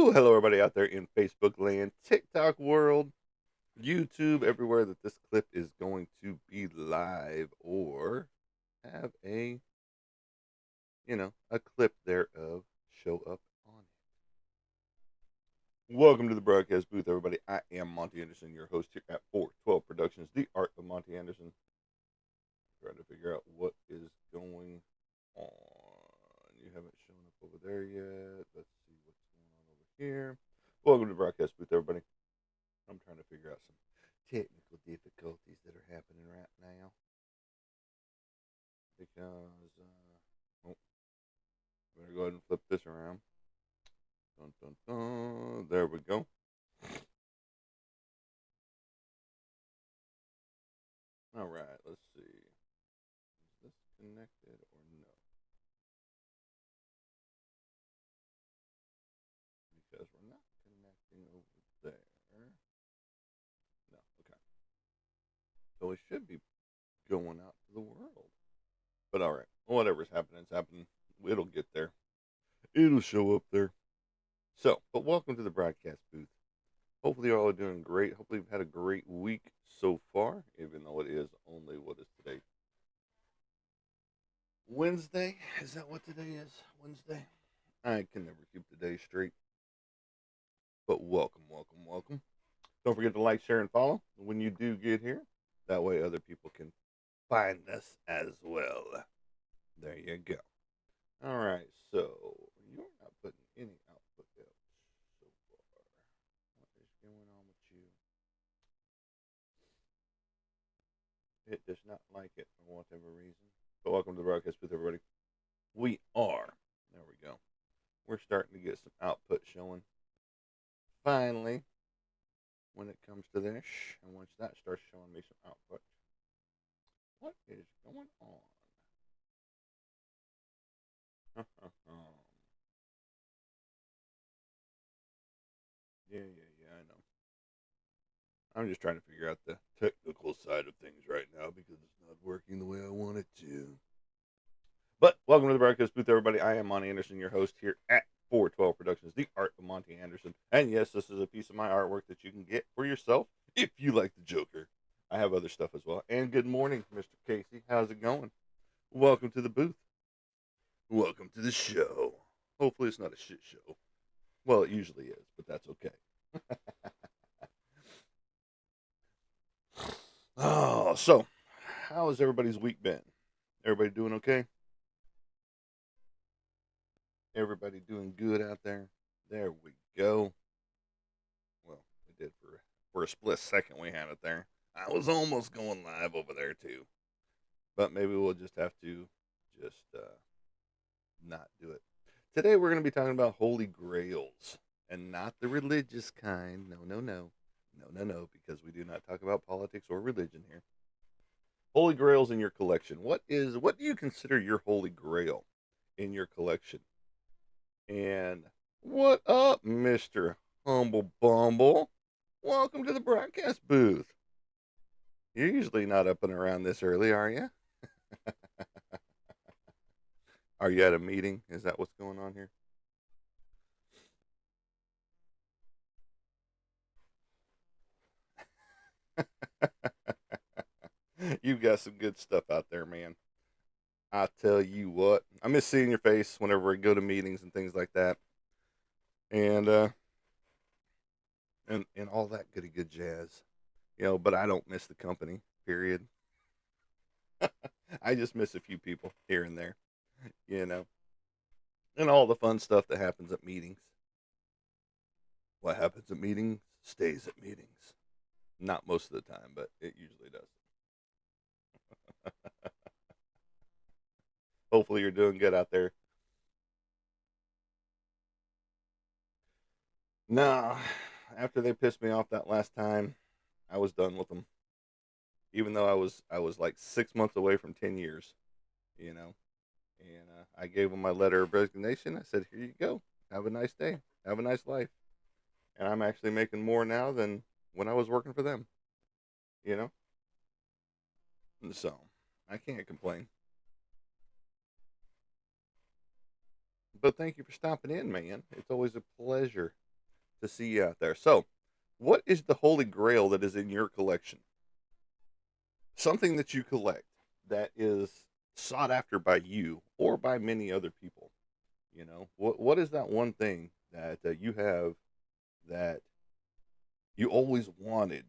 Woo! Hello, everybody out there in Facebook land, TikTok world, YouTube, everywhere that this clip is going to be live or have a clip thereof show up on it. Welcome to the broadcast booth, everybody. I am Monty Anderson, your host here at 412 Productions, the art of Monty Anderson. Trying to figure out what is going on. You haven't shown up over there yet. Let's see what's going on over here. Welcome to the broadcast booth, everybody. I'm trying to figure out some technical difficulties that are happening right now. Because, better go ahead and flip this around. Dun, dun, dun. There we go. All right, let's see. Is this connected or no? Because we're not connecting over there. No, okay. So we should be going out to the world. But all right, whatever's happening is happening. It'll get there. It'll show up there. So, but welcome to the broadcast booth. Hopefully, you all are doing great. Hopefully, you've had a great week so far, even though it is only, what is today? Wednesday? Is that what today is? Wednesday? I can never keep the day straight. But welcome, welcome, welcome. Don't forget to like, share, and follow when you do get here. That way, other people can find us as well. There you go. All right, so you're not putting any output out so far. What is going on with you? It does not like it for whatever reason. But welcome to the broadcast booth, everybody. We are. There we go. We're starting to get some output showing. Finally, when it comes to this, and once that starts showing me some output, what is going on? Yeah, I know. I'm just trying to figure out the technical side of things right now because it's not working the way I want it to. But welcome to the broadcast booth, everybody. I am Monty Anderson, your host here at 412 Productions, the art of Monty Anderson. And yes, this is a piece of my artwork that you can get for yourself if you like the Joker. I have other stuff as well. And good morning, Mr. Casey. How's it going? Welcome to the booth. Welcome to the show. Hopefully, it's not a shit show. Well, it usually is, but that's okay. Oh, so how has everybody's week been? Everybody doing okay? Everybody doing good out there? There we go. Well, we did for a split second. We had it there. I was almost going live over there too, but maybe we'll just have to just not do it. Today we're going to be talking about Holy Grails and not the religious kind. No, because we do not talk about politics or religion here. Holy Grails in your collection. What do you consider your Holy Grail in your collection? And what up, Mr. Humble Bumble? Welcome to the broadcast booth. You're usually not up and around this early, are you? Are you at a meeting? Is that what's going on here? You've got some good stuff out there, man. I tell you what, I miss seeing your face whenever we go to meetings and things like that, and and all that goody good jazz, But I don't miss the company. Period. I just miss a few people here and there, you know, and all the fun stuff that happens at meetings. What happens at meetings stays at meetings. Not most of the time, but it usually does. Hopefully, you're doing good out there. No, after they pissed me off that last time, I was done with them. Even though I was like 6 months away from 10 years, you know. And I gave them my letter of resignation. I said, "Here you go. Have a nice day. Have a nice life." And I'm actually making more now than when I was working for them. You know. And so I can't complain. But thank you for stopping in, man. It's always a pleasure. to see you out there. So, what is the Holy Grail that is in your collection? Something that you collect that is sought after by you or by many other people. What is that one thing that you have that you always wanted,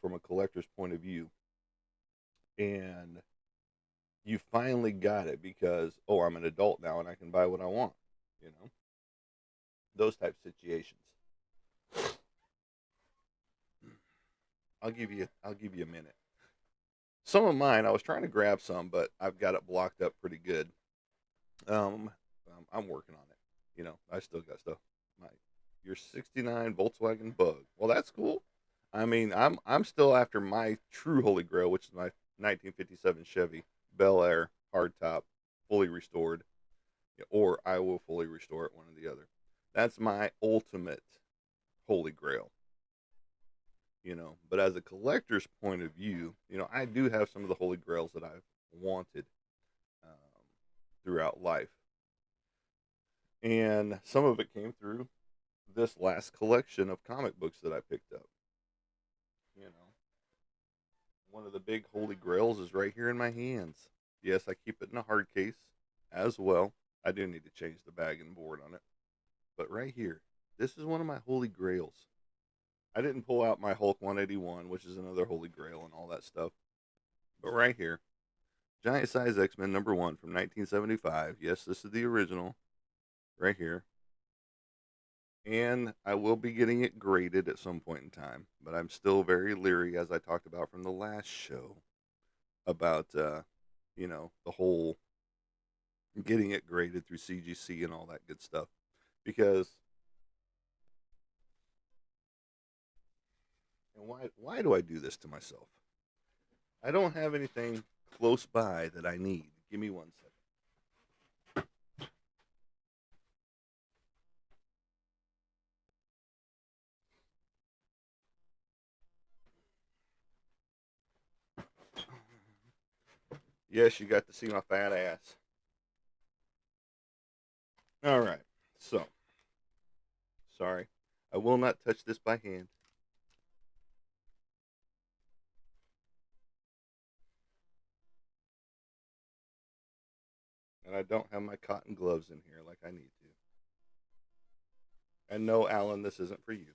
from a collector's point of view, and you finally got it because, oh, I'm an adult now and I can buy what I want, you know, those type situations. I'll give you a minute. Some of mine, I was trying to grab some, but I've got it blocked up pretty good. Um, I'm working on it. I still got stuff. My your '69 Volkswagen Bug. Well, that's cool. I mean, I'm still after my true Holy Grail, which is my 1957 Chevy Bel Air hardtop, fully restored, or I will fully restore it, one or the other. That's my ultimate Holy Grail. But as a collector's point of view, I do have some of the Holy Grails that I've wanted um, throughout life, and some of it came through this last collection of comic books that I picked up. You know, one of the big Holy Grails is right here in my hands. Yes, I keep it in a hard case as well. I do need to change the bag and board on it, but right here, this is one of my Holy Grails. I didn't pull out my Hulk 181, which is another Holy Grail and all that stuff, but right here, Giant Size X Men #1 from 1975. Yes, this is the original right here. And I will be getting it graded at some point in time, but I'm still very leery, as I talked about from the last show, about the whole getting it graded through CGC and all that good stuff. Because, and why do I do this to myself? I don't have anything close by that I need. Give me 1 second. Yes, you got to see my fat ass. All right, so sorry, I will not touch this by hand. And I don't have my cotton gloves in here like I need to. And no, Alan, this isn't for you.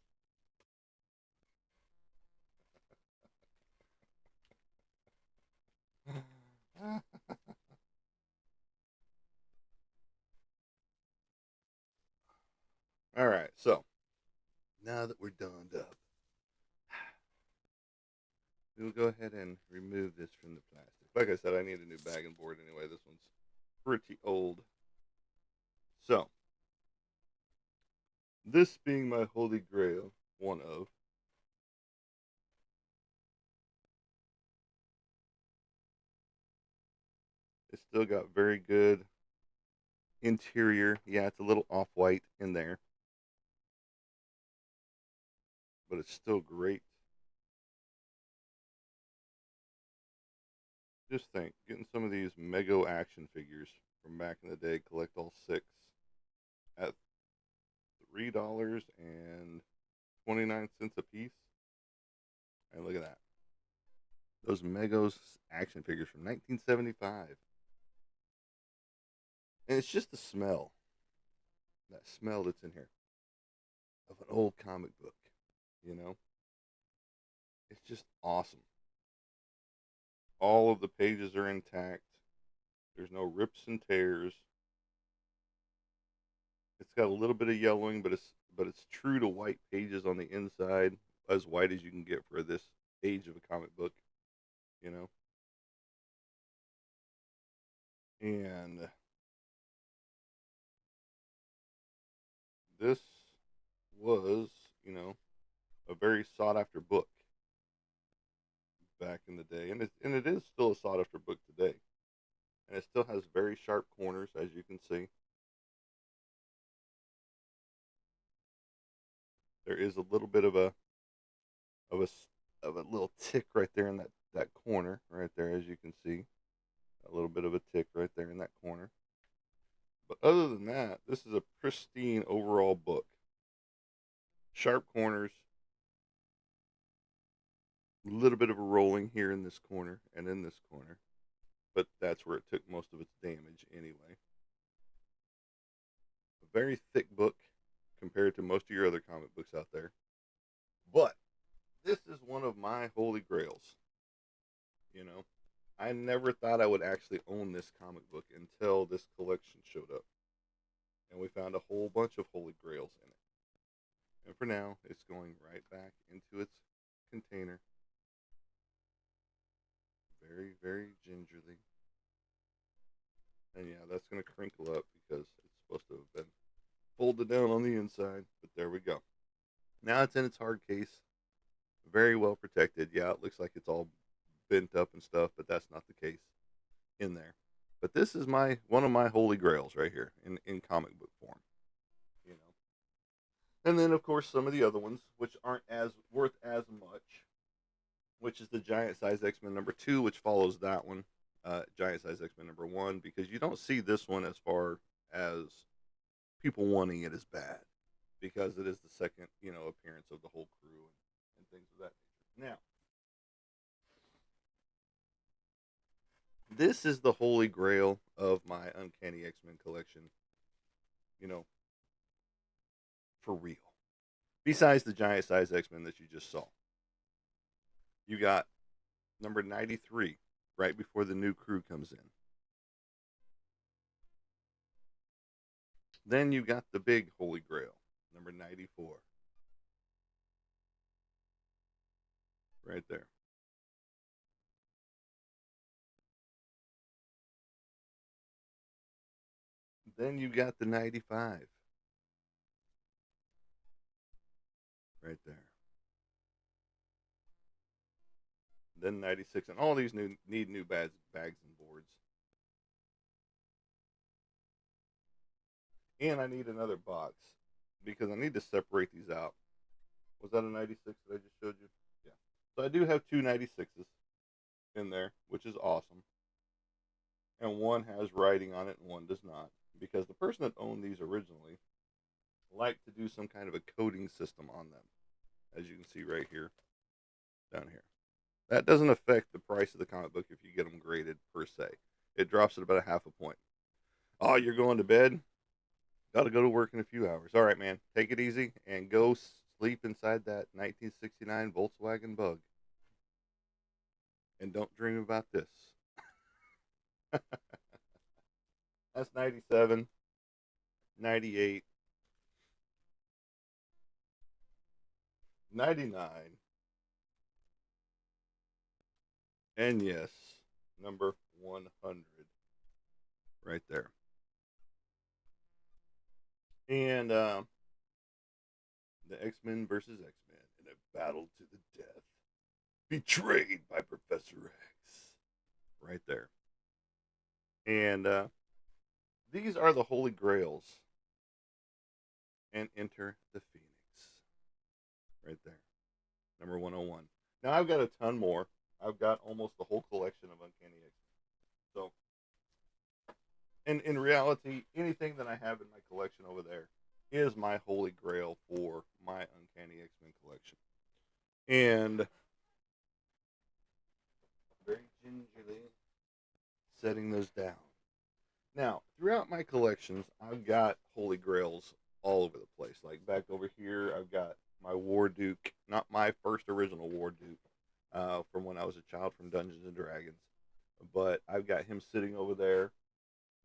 All right, so now that we're donned up, we'll go ahead and remove this from the plastic. Like I said, I need a new bag and board anyway. This one's pretty old. So, this being my Holy Grail, one of, it's still got very good interior. Yeah, it's a little off white in there, but it's still great. Just think, getting some of these Mego action figures from back in the day, collect all six, at $3.29 a piece. And look at that. Those Megos action figures from 1975. And it's just the smell. That smell that's in here of an old comic book. You know? It's just awesome. All of the pages are intact. There's no rips and tears. It's got a little bit of yellowing, but it's true to white pages on the inside, as white as you can get for this age of a comic book, you know. And this was, a very sought after book back in the day, and it is still a sought after book today, and it still has very sharp corners, as you can see. There is a little bit of a of a little tick right there in that corner right there, as you can see, a little bit of a tick right there in that corner. But other than that, this is a pristine overall book. Sharp corners, a little bit of a rolling here in this corner and in this corner, but that's where it took most of its damage anyway. A very thick book compared to most of your other comic books out there. But this is one of my holy grails. You know, I never thought I would actually own this comic book until this collection showed up. And we found a whole bunch of holy grails in it. And for now, it's going right back into its container. Very, very gingerly. And yeah, that's going to crinkle up because it's supposed to have been folded down on the inside. But there we go. Now it's in its hard case. Very well protected. Yeah, it looks like it's all bent up and stuff, but that's not the case in there. But this is one of my holy grails right here in comic book form. You know. And then of course some of the other ones which aren't as worth as much, which is the Giant Size X-Men #2, which follows that one. Giant Size X-Men #1, because you don't see this one as far as people wanting it as bad, because it is the second, appearance of the whole crew and things of that nature. Now, this is the holy grail of my Uncanny X-Men collection, you know, for real. Besides the Giant Size X-Men that you just saw. You got number 93, right before the new crew comes in. Then you got the big holy grail, number 94. Right there. Then you got the 95. Right there. Then 96. And all these need new bags and boards. And I need another box because I need to separate these out. Was that a 96 that I just showed you? Yeah. So I do have two 96s in there, which is awesome. And one has writing on it and one does not. Because the person that owned these originally liked to do some kind of a coding system on them. As you can see right here, down here. That doesn't affect the price of the comic book if you get them graded per se. It drops it about a half a point. Oh, you're going to bed? Got to go to work in a few hours. All right, man. Take it easy and go sleep inside that 1969 Volkswagen Bug. And don't dream about this. That's 97, 98, 99, and yes, number 100 right there. And the X-Men versus X-Men in a battle to the death. Betrayed by Professor X. Right there. And these are the Holy Grails. And enter the Phoenix. Right there. Number 101. Now I've got a ton more. I've got almost the whole collection of Uncanny X-Men. So, and in reality, anything that I have in my collection over there is my holy grail for my Uncanny X-Men collection. And very gingerly setting those down. Now, throughout my collections, I've got holy grails all over the place. Like back over here, I've got my War Duke, not my first original War Duke, from when I was a child from Dungeons and Dragons, but I've got him sitting over there.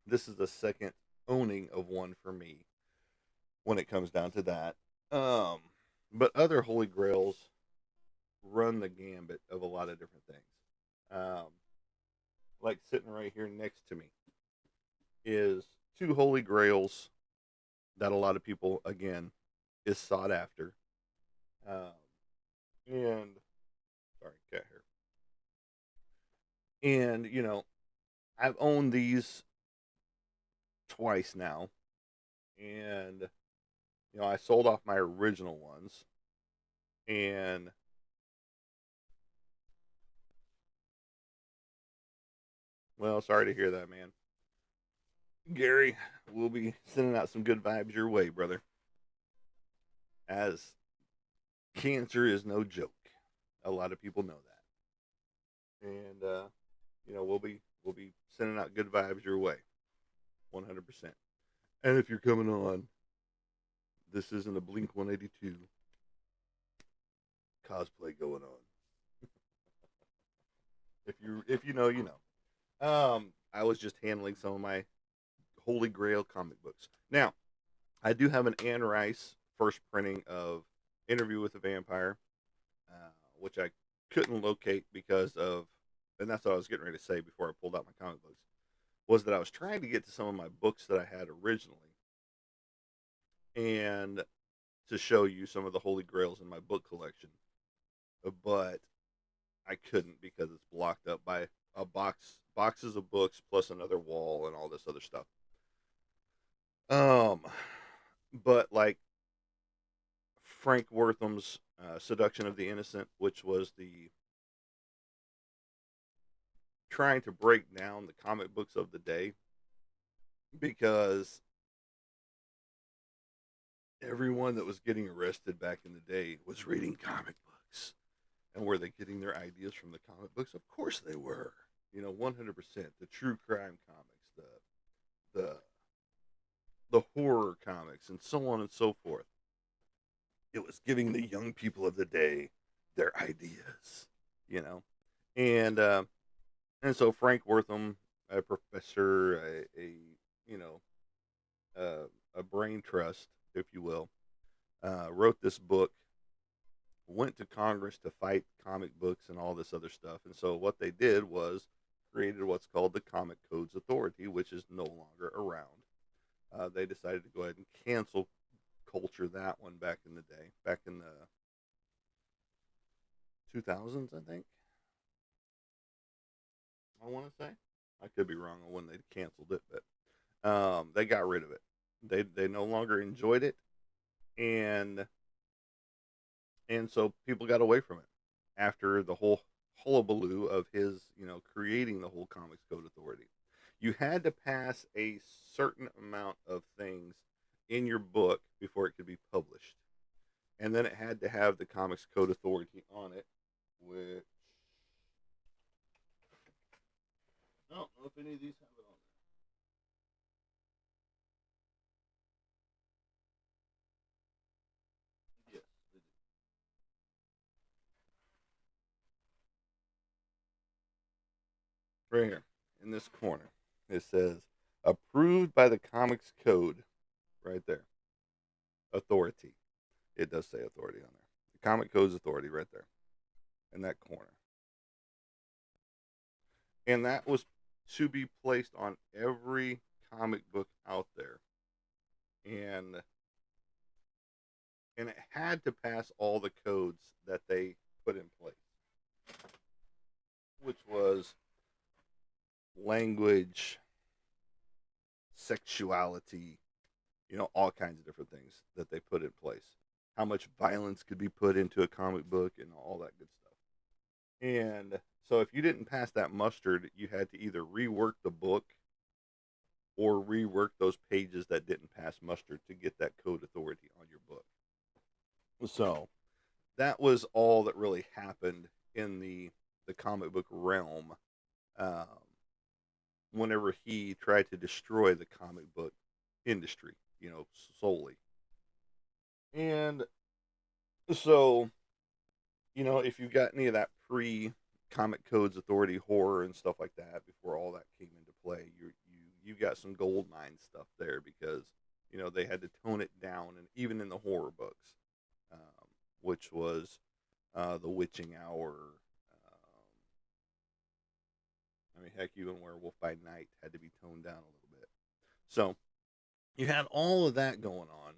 This is the second owning of one for me when it comes down to that. But other holy grails run the gambit of a lot of different things. Like sitting right here next to me is two holy grails that a lot of people, again, is sought after. And sorry, cat hair. And I've owned these twice now, and I sold off my original ones, and well, sorry to hear that, man. Gary, we'll be sending out some good vibes your way, brother. As Cancer is no joke. A lot of people know that, and we'll be sending out good vibes your way, 100%. And if you're coming on, this isn't a Blink 182 cosplay going on. If you know, you know. I was just handling some of my Holy Grail comic books. Now, I do have an Anne Rice first printing of Interview with the Vampire, which I couldn't locate because of, and that's what I was getting ready to say before I pulled out my comic books, was that I was trying to get to some of my books that I had originally and to show you some of the Holy Grails in my book collection, but I couldn't because it's blocked up by boxes of books plus another wall and all this other stuff. Um, but like Frank Wortham's Seduction of the Innocent, which was the trying to break down the comic books of the day because everyone that was getting arrested back in the day was reading comic books. And were they getting their ideas from the comic books? Of course they were. 100%. The true crime comics, the the horror comics, and so on and so forth. It was giving the young people of the day their ideas, you know. And so Frank Wortham, a professor, you know a brain trust, if you will, wrote this book, went to Congress to fight comic books and all this other stuff. And so what they did was created what's called the Comic Codes Authority, which is no longer around. They decided to go ahead and cancel culture that one back in the day, back in the 2000s, I think. I want to say. I could be wrong on when they canceled it, but they got rid of it. They no longer enjoyed it, and so people got away from it after the whole hullabaloo of his, creating the whole Comics Code Authority. You had to pass a certain amount of things in your book before it could be published, and then it had to have the Comics Code Authority on it, which I don't know if any of these have it on there. Yes, they do. Right here in this corner, it says approved by the Comics Code. Right there, authority. It does say authority on there. The Comic Code's authority right there in that corner. And that was to be placed on every comic book out there. And it had to pass all the codes that they put in place, which was language, sexuality, all kinds of different things that they put in place. How much violence could be put into a comic book and all that good stuff. And so if you didn't pass that mustard, you had to either rework the book or rework those pages that didn't pass mustard to get that code authority on your book. So that was all that really happened in the comic book realm um, whenever he tried to destroy the comic book industry, solely. And so, if you got any of that pre Comic Codes Authority horror and stuff like that before all that came into play, you got some gold mine stuff there because they had to tone it down, and even in the horror books, which was the Witching Hour. I mean, heck, even Werewolf by Night had to be toned down a little bit. So you had all of that going on,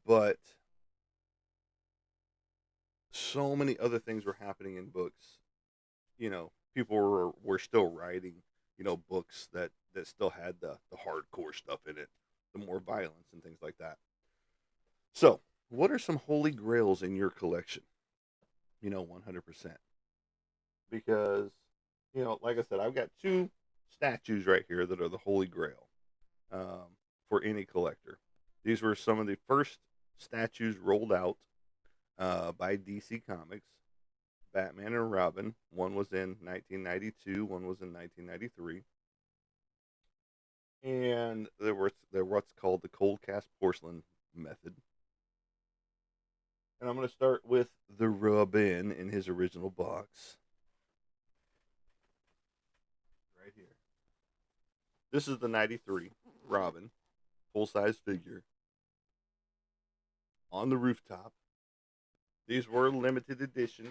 but so many other things were happening in books. People were still writing, books that still had the hardcore stuff in it, the more violence and things like that. So, what are some holy grails in your collection? 100%. Because, like I said, I've got two statues right here that are the holy grail for any collector. These were some of the first statues rolled out by DC Comics. Batman and Robin. One was in 1992. One was in 1993. And there what's called the cold cast porcelain method. And I'm going to start with the Robin in his original box. Right here. This is the 93 Robin, full size figure. On the rooftop. These were limited edition.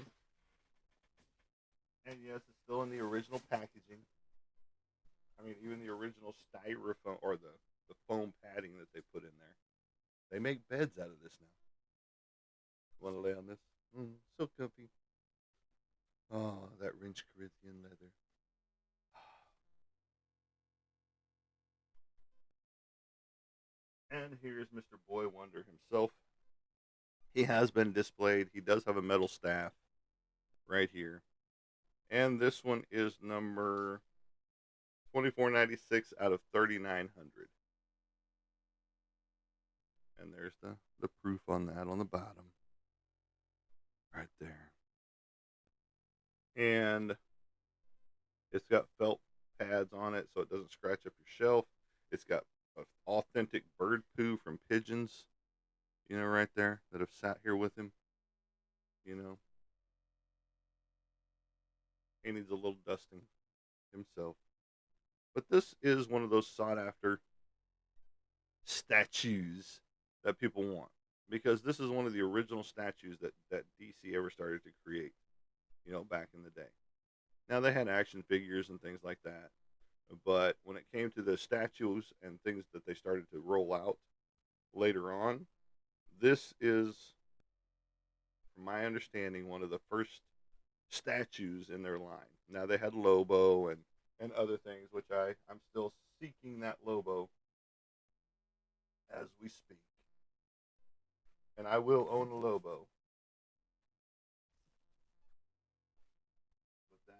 And yes, it's still in the original packaging. I mean, even the original styrofoam or the foam padding that they put in there. They make beds out of this now. Want to lay on this? So comfy. Oh, that wrench Corinthian leather. And here's Mr. Boy Wonder himself. He has been displayed. He does have a metal staff right here. And this one is number 2496 out of 3900. And there's the proof on that on the bottom. Right there. And it's got felt pads on it so it doesn't scratch up your shelf. It's got authentic bird poo from pigeons, right there that have sat here with him. He needs a little dusting himself. But this is one of those sought after statues that people want because this is one of the original statues that DC ever started to create, back in the day. Now they had action figures and things like that, but when it came to the statues and things that they started to roll out later on, this is, from my understanding, one of the first statues in their line. Now they had Lobo and other things, which I'm still seeking that Lobo as we speak. And I will own a Lobo. But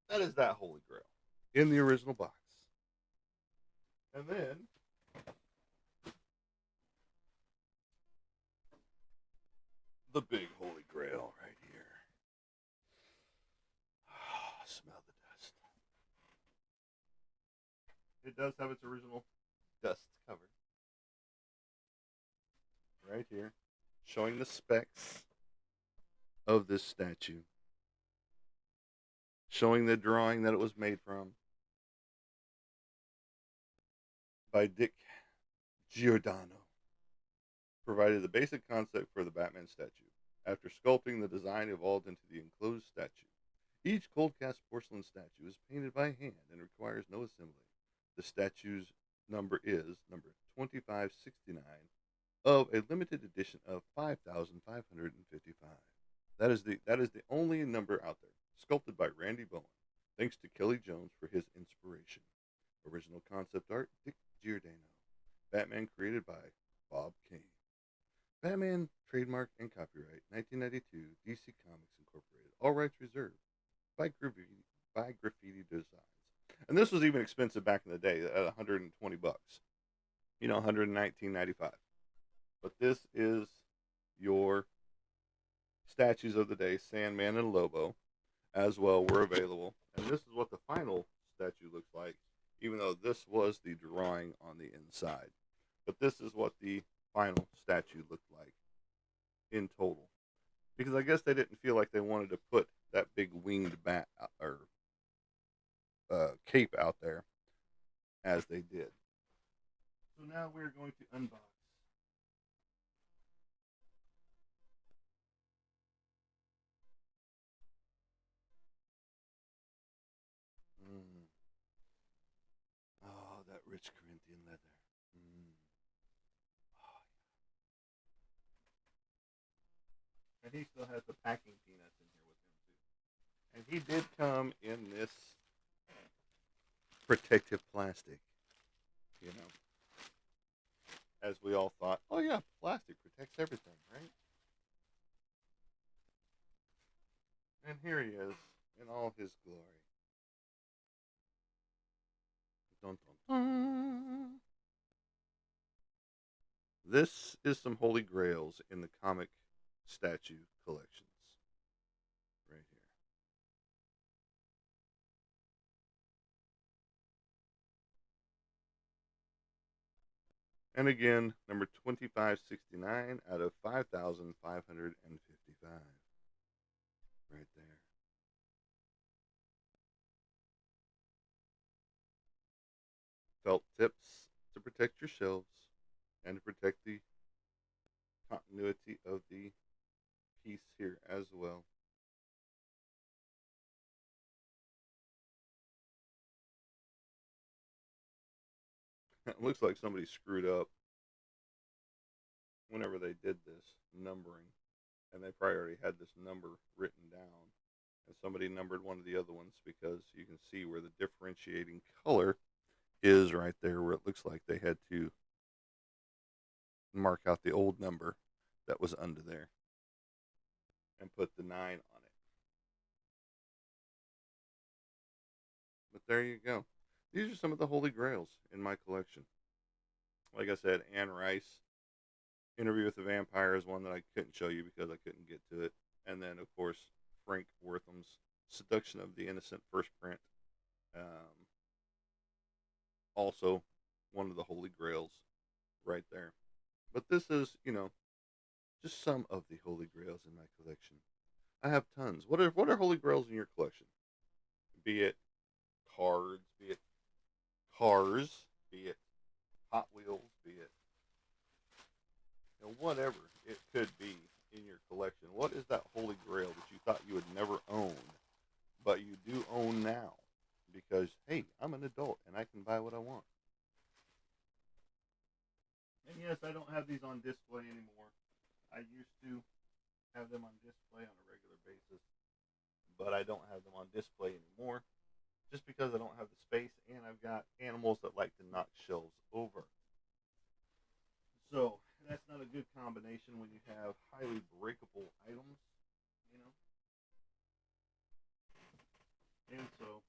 that is that Holy Grail in the original box. And then the big Holy Grail right here. Oh, smell the dust. It does have its original dust cover. Right here. Showing the specs of this statue. Showing the drawing that it was made from. By Dick Giordano. Provided the basic concept for the Batman statue. After sculpting, the design evolved into the enclosed statue. Each cold cast porcelain statue is painted by hand and requires no assembly. The statue's number is number 2569 of a limited edition of 5,555. That is the only number out there, sculpted by Randy Bowen. Thanks to Kelly Jones for his inspiration. Original concept art, Dick Giordano. Batman created by Bob Kane. Batman, trademark and copyright, 1992, DC Comics Incorporated. All rights reserved. By Graffiti Designs. And this was even expensive back in the day at 120 bucks. 119.95. But this is your statues of the day, Sandman and Lobo, as well, were available. And this is what the final statue looks like, even though this was the drawing on the inside. But this is what the final statue looked like in total. Because I guess they didn't feel like they wanted to put that big winged bat or cape out there as they did. So now we're going to unbox Oh, that rich Corinthian leather. Oh, yeah. And he still has the packing peanuts in here with him too. And he did come in this protective plastic, as we all thought, oh yeah, plastic protects everything, right? And here he is in all his glory. Dun, dun, dun. This is some Holy Grails in the comic statue collections right here. And again, number 2569 out of 5,555. Right there. Felt tips to protect your shelves and to protect the continuity of the piece here as well. It looks like somebody screwed up whenever they did this numbering, and they probably already had this number written down, and somebody numbered one of the other ones because you can see where the differentiating color is right there, where it looks like they had to mark out the old number that was under there and put the 9 on it. But there you go. These are some of the Holy Grails in my collection. Like I said, Anne Rice, Interview with the Vampire is one that I couldn't show you because I couldn't get to it. And then, of course, Frank Wortham's Seduction of the Innocent first print. Um, Also, one of the Holy Grails right there. But this is, just some of the Holy Grails in my collection. I have tons. What are Holy Grails in your collection? Be it cards, be it cars, be it Hot Wheels, be it whatever it could be in your collection. What is that Holy Grail that you thought you would never own, but you do own now? Because hey, I'm an adult and I can buy what I want. And yes, I don't have these on display anymore. I used to have them on display on a regular basis, but I don't have them on display anymore just because I don't have the space and I've got animals that like to knock shelves over. So that's not a good combination when you have highly breakable items, you know. And so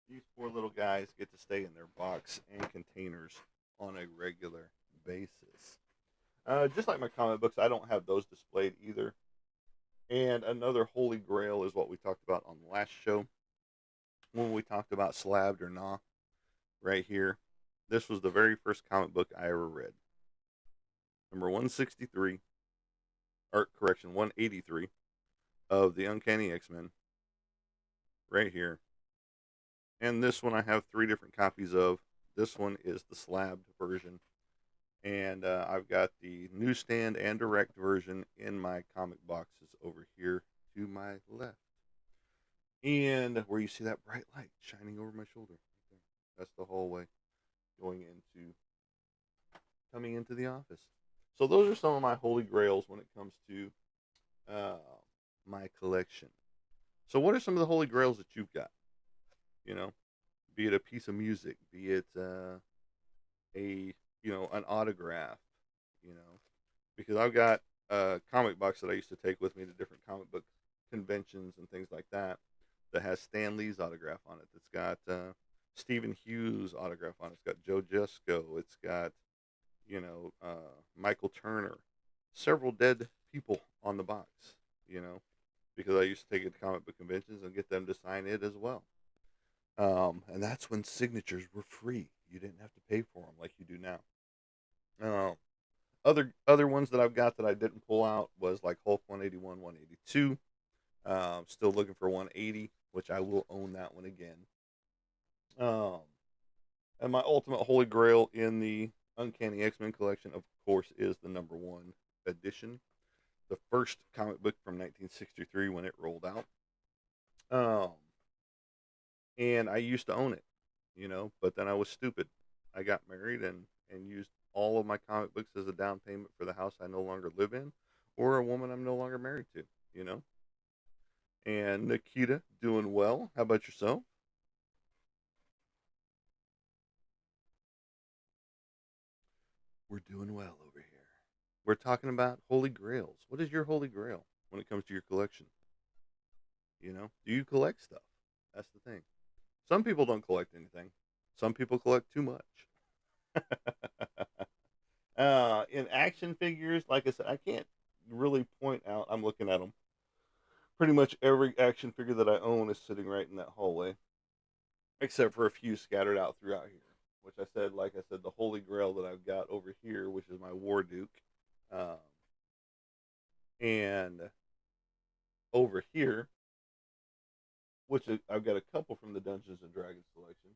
these poor little guys get to stay in their box and containers on a regular basis. Just like my comic books, I don't have those displayed either. And another Holy Grail is what we talked about on the last show when we talked about Slabbed or Nah right here. This was the very first comic book I ever read. Number 163, or correction, 183 of the Uncanny X-Men right here. And this one I have 3 different copies of. This one is the slabbed version. And I've got the newsstand and direct version in my comic boxes over here to my left. And where you see that bright light shining over my shoulder. That's the hallway going into coming into the office. So those are some of my holy grails when it comes to uh, my collection. So what are some of the holy grails that you've got? You know, be it a piece of music, be it a an autograph. You know, because I've got a comic box that I used to take with me to different comic book conventions and things like that that has Stan Lee's autograph on it. It's got Stephen Hughes' autograph on it. It's got Joe Jusko. It's got Michael Turner, several dead people on the box. You know, because I used to take it to comic book conventions and get them to sign it as well. And that's when signatures were free. You didn't have to pay for them like you do now. Um, other ones that I've got that I didn't pull out was like Hulk 181, 182. Still looking for 180, which I will own that one again. Um, and my ultimate holy grail in the Uncanny X-Men collection, of course, is the number 1 edition, the first comic book from 1963 when it rolled out. Um, and I used to own it, but then I was stupid. I got married and used all of my comic books as a down payment for the house I no longer live in, or a woman I'm no longer married to. You know. And Nikita doing well. How about yourself? We're doing well over here. We're talking about holy grails. What is your holy grail when it comes to your collection? Do you collect stuff? That's the thing. Some people don't collect anything. Some people collect too much. In action figures, like I said, I can't really point out. I'm looking at them. Pretty much every action figure that I own is sitting right in that hallway, except for a few scattered out throughout here. Which I said, like I said, the Holy Grail that I've got over here, which is my War Duke, um, and over here, which I've got a couple from the Dungeons and Dragons collection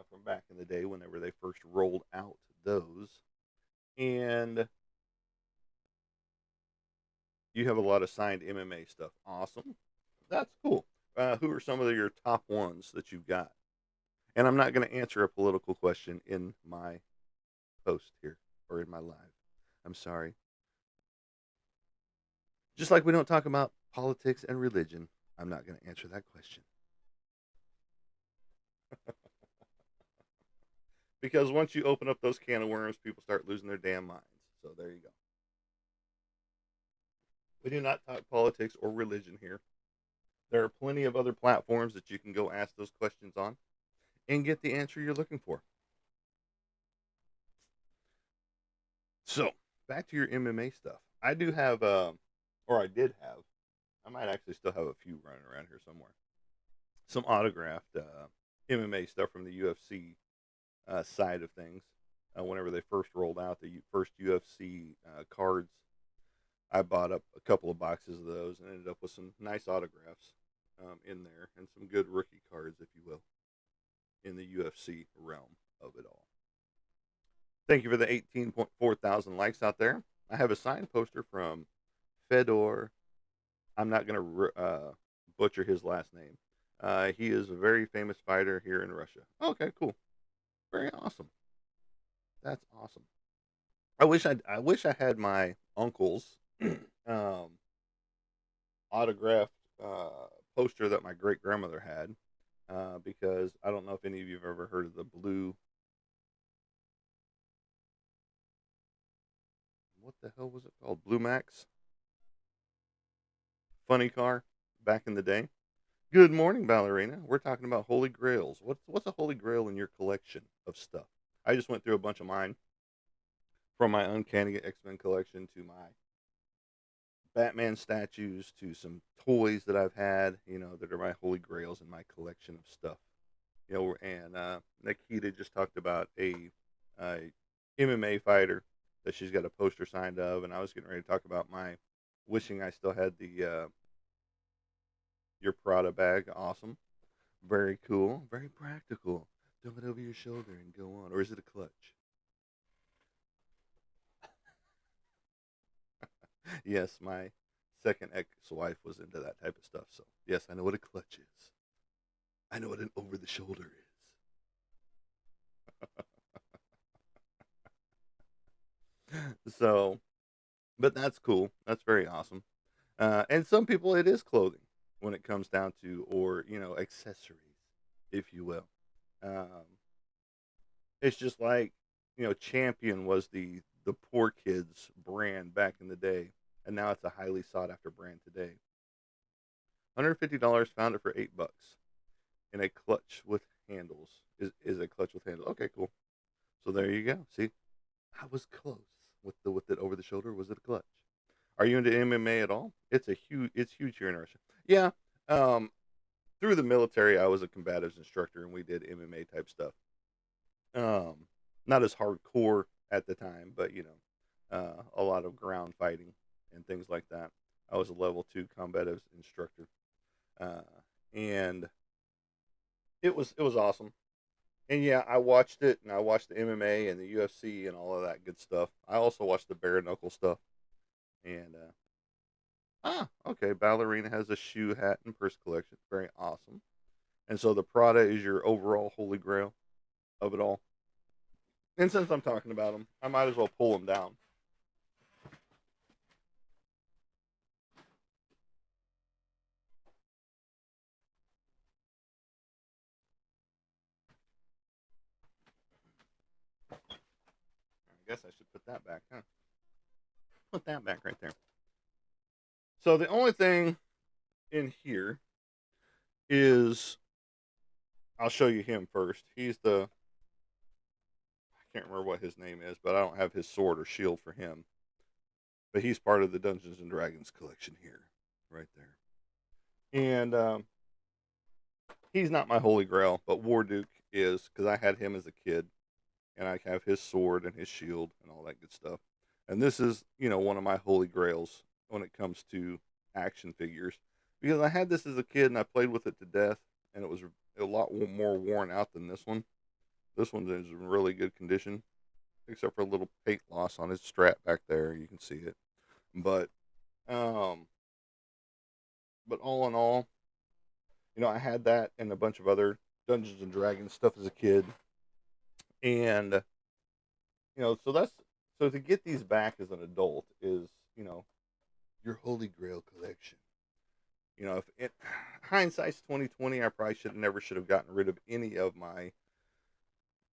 from back in the day, whenever they first rolled out those, and you have a lot of signed MMA stuff. Awesome, that's cool. Who are some of your top ones that you've got? And I'm not going to answer a political question in my post here or in my live. I'm sorry. Just like we don't talk about politics and religion, I'm not going to answer that question. Because once you open up those can of worms, people start losing their damn minds. So there you go. We do not talk politics or religion here. There are plenty of other platforms that you can go ask those questions on and get the answer you're looking for. So, back to your MMA stuff. I do have, or I did have, I might actually still have a few running around here somewhere. Some autographed MMA stuff from the UFC side of things. Whenever they first rolled out the first UFC cards, I bought up a couple of boxes of those and ended up with some nice autographs in there and some good rookie cards, if you will, in the UFC realm of it all. Thank you for the 18.4 thousand likes out there. I have a signed poster from Fedor. I'm not going to butcher his last name. He is a very famous fighter here in Russia. Okay, cool. Very awesome. That's awesome. I wish I had my uncle's um, autographed poster that my great grandmother had, because I don't know if any of you have ever heard of the blue. What the hell was it called? Blue Max funny car back in the day. Good morning, ballerina. We're talking about Holy Grails. What's a Holy Grail in your collection of stuff? I just went through a bunch of mine, from my Uncanny X-Men collection to my Batman statues to some toys that I've had, that are my Holy Grails in my collection of stuff. And Nikita just talked about a MMA fighter that she's got a poster signed of, and I was getting ready to talk about my wishing I still had the your Prada bag. Awesome, very cool, very practical. Dump it over your shoulder and go on, or is it a clutch? Yes, my second ex-wife was into that type of stuff, so yes, I know what a clutch is. I know what an over the shoulder is. So, but that's cool. That's very awesome. And some people, it is clothing when it comes down to, or accessories, if you will. Um, it's just like, Champion was the poor kids brand back in the day, and now it's a highly sought after brand today. $150, found it for $8 in a clutch with handles. Is a clutch with handles? Okay, cool. So there you go. See, I was close with it over the shoulder. Was it a clutch? Are you into MMA at all? It's huge here in Russia. Yeah. Um, through the military, I was a combatives instructor, and we did MMA type stuff. Um, not as hardcore at the time, but a lot of ground fighting and things like that. I was a level 2 combatives instructor, uh, and it was awesome. And yeah, I watched it, and I watched the MMA and the UFC and all of that good stuff. I also watched the bare knuckle stuff, and okay, ballerina has a shoe, hat, and purse collection. Very awesome. And so the Prada is your overall holy grail of it all. And since I'm talking about them, I might as well pull them down. I guess I should put that back, huh? Put that back right there. So the only thing in here is, I'll show you him first. He's the, can't remember what his name is, but I don't have his sword or shield for him. But he's part of the Dungeons and Dragons collection here, right there. And he's not my Holy Grail, but Warduke is, because I had him as a kid, and I have his sword and his shield and all that good stuff. And this is, one of my Holy Grails when it comes to action figures, because I had this as a kid and I played with it to death, and it was a lot more worn out than this one. This one is in really good condition, except for a little paint loss on his strap back there. You can see it, but um, but all in all, I had that and a bunch of other Dungeons and Dragons stuff as a kid, and so so to get these back as an adult is your Holy Grail collection. If it hindsight's 2020, I probably should have gotten rid of any of my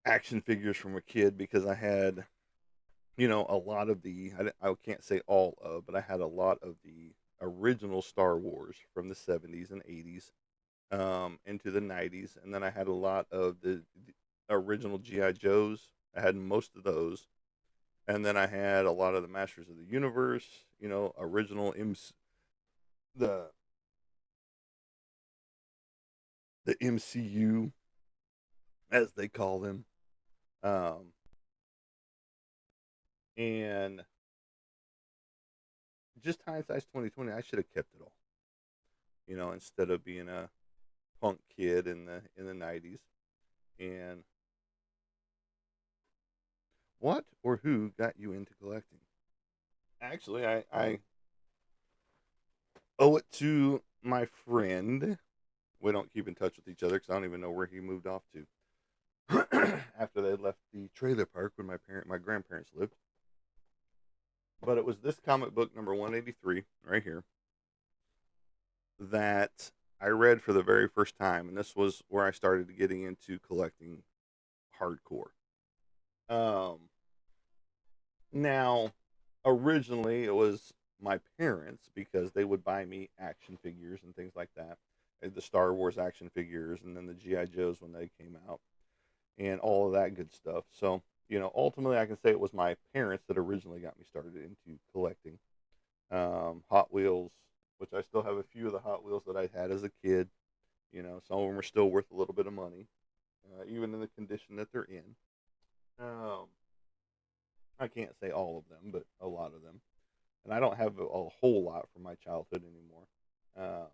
action figures from a kid, because I had a lot of I can't say all of, but I had a lot of the original Star Wars from the 70s and 80s, into the 90s, and then I had a lot of the original GI Joes. I had most of those, and then I had a lot of the Masters of the Universe, original the the MCU, as they call them, um, and just hindsight's 2020. I should have kept it all, instead of being a punk kid in the 90s. And what or who got you into collecting? Actually, I owe it to my friend. We don't keep in touch with each other because I don't even know where he moved off to after they left the trailer park when my grandparents lived. But it was this comic book number 183 right here that I read for the very first time, and this was where I started getting into collecting hardcore. Um, Now, originally it was my parents, because they would buy me action figures and things like that, the Star Wars action figures, and then the GI Joes when they came out, and all of that good stuff. So, ultimately, I can say it was my parents that originally got me started into collecting Hot Wheels, which I still have a few of the Hot Wheels that I had as a kid. Some of them are still worth a little bit of money, even in the condition that they're in. Um, I can't say all of them, but a lot of them. And I don't have a whole lot from my childhood anymore, um,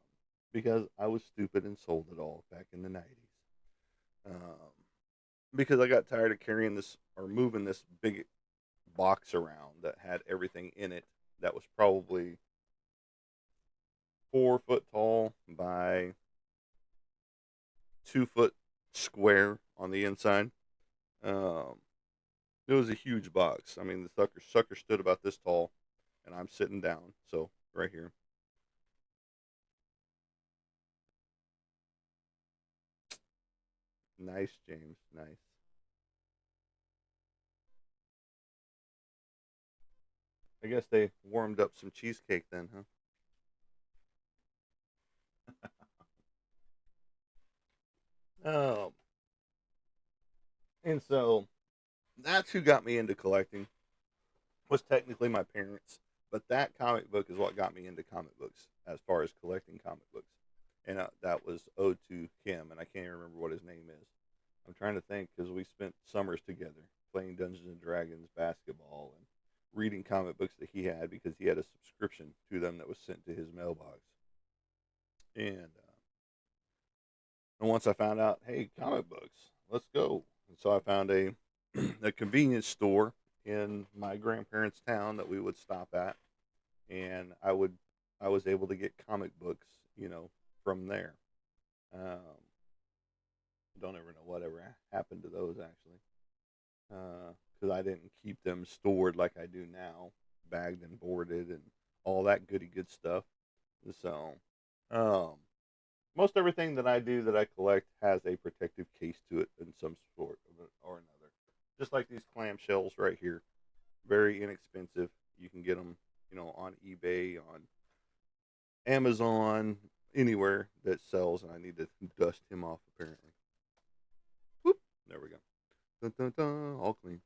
because I was stupid and sold it all back in the 90s. Um, because I got tired of carrying this or moving this big box around that had everything in it that was probably 4 foot tall by 2 foot square on the inside. Um, it was a huge box. I mean, the sucker stood about this tall, and I'm sitting down. So right here. Nice, James. Nice. I guess they warmed up some cheesecake then, huh? And so that's who got me into collecting, was technically my parents, but that comic book is what got me into comic books as far as collecting comic books. And that was owed to Kim, and I can't even remember what his name is. I'm trying to think, because we spent summers together playing Dungeons and Dragons, basketball, and reading comic books that he had, because he had a subscription to them that was sent to his mailbox. And once I found out, hey, comic books, let's go. And so I found a a convenience store in my grandparents' town that we would stop at, and I was able to get comic books, from there. Um, don't ever know whatever happened to those, actually, because I didn't keep them stored like I do now, bagged and boarded and all that goody good stuff. So, um, most everything that I do that I collect has a protective case to it in some sort or another. Just like these clamshells right here, very inexpensive. You can get them, on eBay, on Amazon, anywhere that sells. And I need to dust him off apparently. Whoop, there we go. Dun, dun, dun, all clean.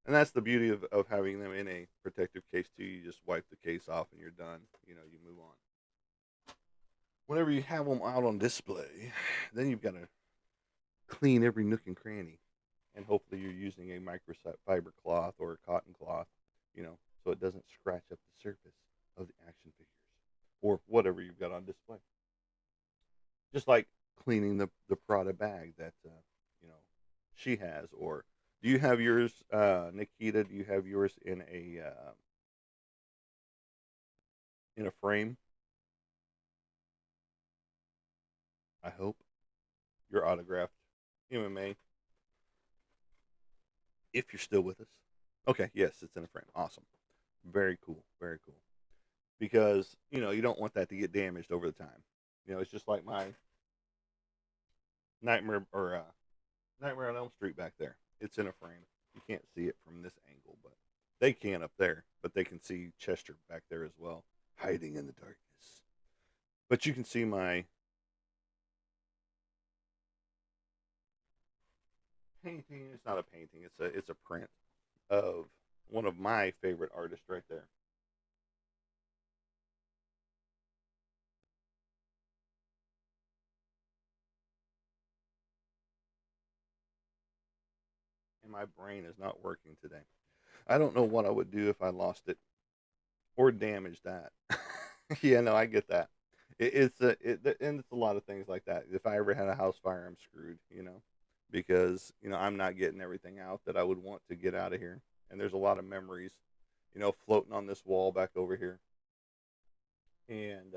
And that's the beauty of having them in a protective case too. You just wipe the case off and you're done. You move on. Whenever you have them out on display, then you've got to clean every nook and cranny, and hopefully you're using a microfiber cloth or a cotton cloth, so it doesn't scratch up the surface of the action figures or whatever you've got on display. Just like cleaning the Prada bag that you know she has. Or do you have yours, Nikita? Do you have yours in a frame? I hope your autographed MMA. If you're still with us, okay. Yes, it's in a frame. Awesome. Very cool. Very cool. Because you don't want that to get damaged over the time. It's just like my Nightmare or Nightmare on Elm Street back there. It's in a frame. You can't see it from this angle, but they can up there. But they can see Chester back there as well, hiding in the darkness. But you can see my painting. It's not a painting. It's a print of one of my favorite artists right there. And my brain is not working today. I don't know what I would do if I lost it or damaged that. Yeah, no, I get that. And it's a lot of things like that. If I ever had a house fire, I'm screwed. Because I'm not getting everything out that I would want to get out of here. And there's a lot of memories, floating on this wall back over here, and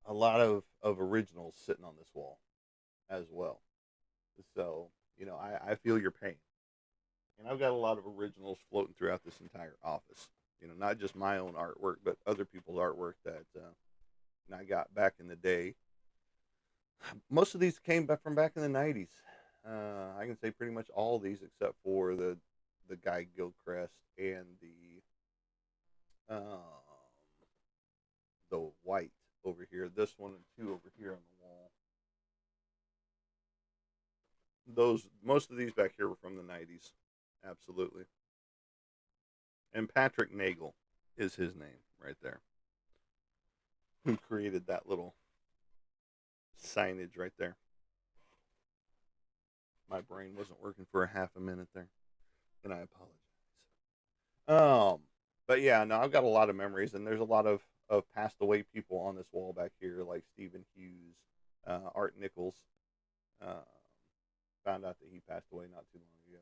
a lot of originals sitting on this wall as well. So I feel your pain, and I've got a lot of originals floating throughout this entire office. Not just my own artwork, but other people's artwork that I got back in the day. Most of these came back from back in the '90s. I can say pretty much all of these except for the Guy Gilchrist and the white over here. This one and two over here on the wall. Those Most of these back here were from the '90s. Absolutely. And Patrick Nagel is his name right there, who created that little signage right there. My brain wasn't working for a half a minute there, and I apologize. But yeah, no, I've got a lot of memories, and there's a lot of passed away people on this wall back here, like Stephen Hughes, Art Nichols. Uh, Found out that he passed away not too long ago,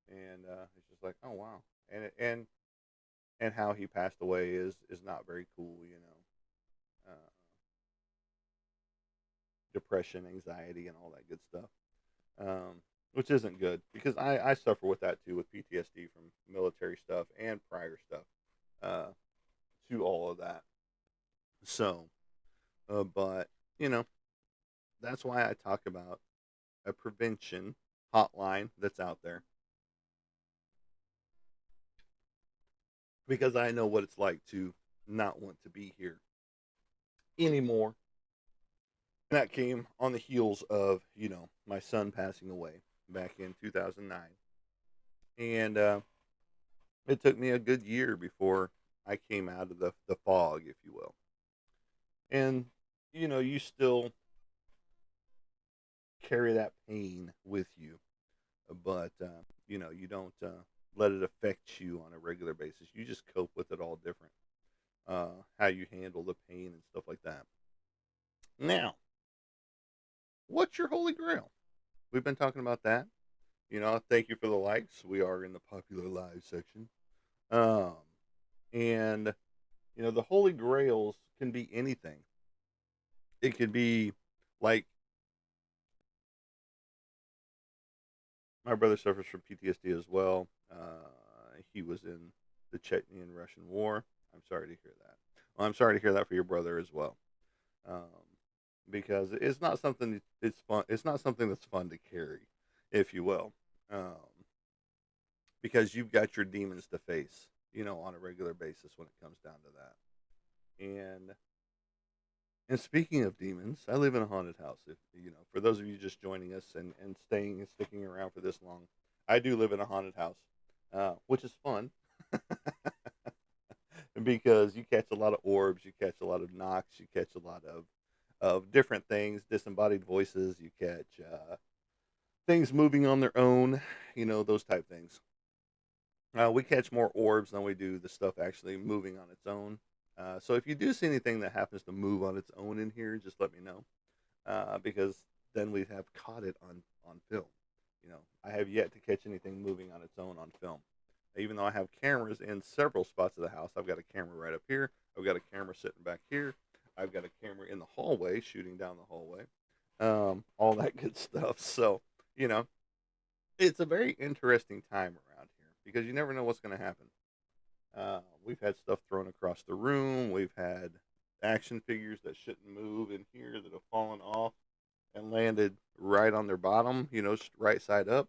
and it's just like, oh wow, and how he passed away is not very cool, depression, anxiety, and all that good stuff. Which isn't good because I suffer with that too, with PTSD from military stuff and prior stuff uh, to all of that. So, but you know, that's why I talk about a prevention hotline that's out there, because I know what it's like to not want to be here anymore. And that came on the heels of my son passing away back in 2009, and it took me a good year before I came out of the fog, if you will. And you still carry that pain with you, but you don't let it affect you on a regular basis. You just cope with it all different. How you handle the pain and stuff like that. Now, what's your holy grail? We've been talking about that. Thank you for the likes. We are in the popular live section. Um, and the holy grails can be anything. It could be like my brother suffers from PTSD as well. He was in the Chechen Russian War. I'm sorry to hear that. Well, I'm sorry to hear that for your brother as well, um, because it's not something. It's fun. It's not something that's fun to carry, if you will, because you've got your demons to face, on a regular basis when it comes down to that. And And speaking of demons, I live in a haunted house. If you know, for those of you just joining us and staying and sticking around for this long, I do live in a haunted house, which is fun because you catch a lot of orbs, you catch a lot of knocks, you catch a lot of different things, disembodied voices, you catch things moving on their own, those type things. We catch more orbs than we do the stuff actually moving on its own. So if you do see anything that happens to move on its own in here, just let me know, because then we have caught it on film. I have yet to catch anything moving on its own on film. Even though I have cameras in several spots of the house, I've got a camera right up here. I've got a camera sitting back here. I've got a camera in the hallway shooting down the hallway. All that good stuff. So, you know, it's a very interesting time around here because you never know what's going to happen. We've had stuff thrown across the room. We've had action figures that shouldn't move in here that have fallen off and landed right on their bottom, right side up,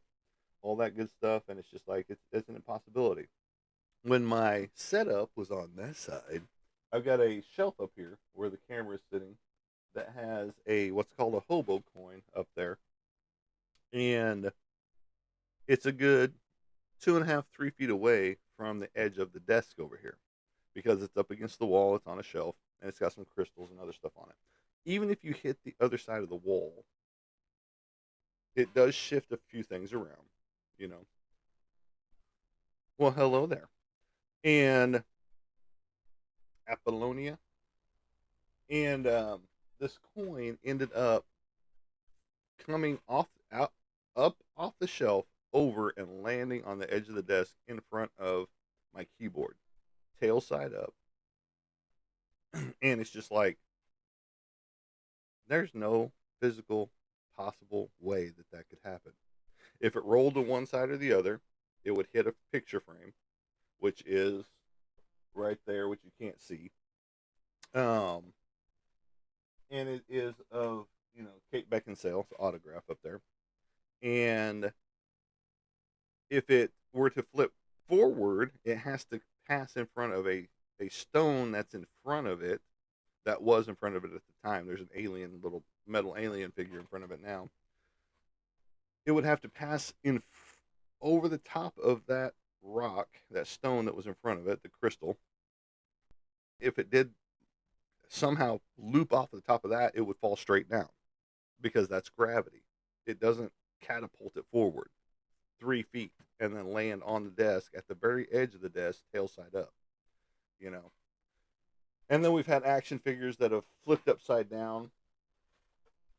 all that good stuff. And it's just like, it's an impossibility. When my setup was on that side, I've got a shelf up here where the camera is sitting that has a what's called a hobo coin up there. And it's a good 2.5, 3 feet away from the edge of the desk over here because it's up against the wall, it's on a shelf, and it's got some crystals and other stuff on it. Even if you hit the other side of the wall, it does shift a few things around, you know. Well, hello there. And Apollonia. And this coin ended up coming off out up off the shelf over and landing on the edge of the desk in front of my keyboard, tail side up. And it's just like there's no physical possible way that that could happen. If it rolled to one side or the other, it would hit a picture frame, which is right there, which you can't see. Um, and it is of Kate Beckinsale's autograph up there. And if it were to flip forward, it has to pass in front of a stone that's in front of it that was in front of it at the time. There's an alien, little metal alien figure in front of it now. It would have to pass over the top of that rock, that stone that was in front of it, the crystal. If it did somehow loop off the top of that, it would fall straight down because that's gravity. It doesn't catapult it forward 3 feet and then land on the desk at the very edge of the desk, tail side up, you know. And then we've had action figures that have flipped upside down.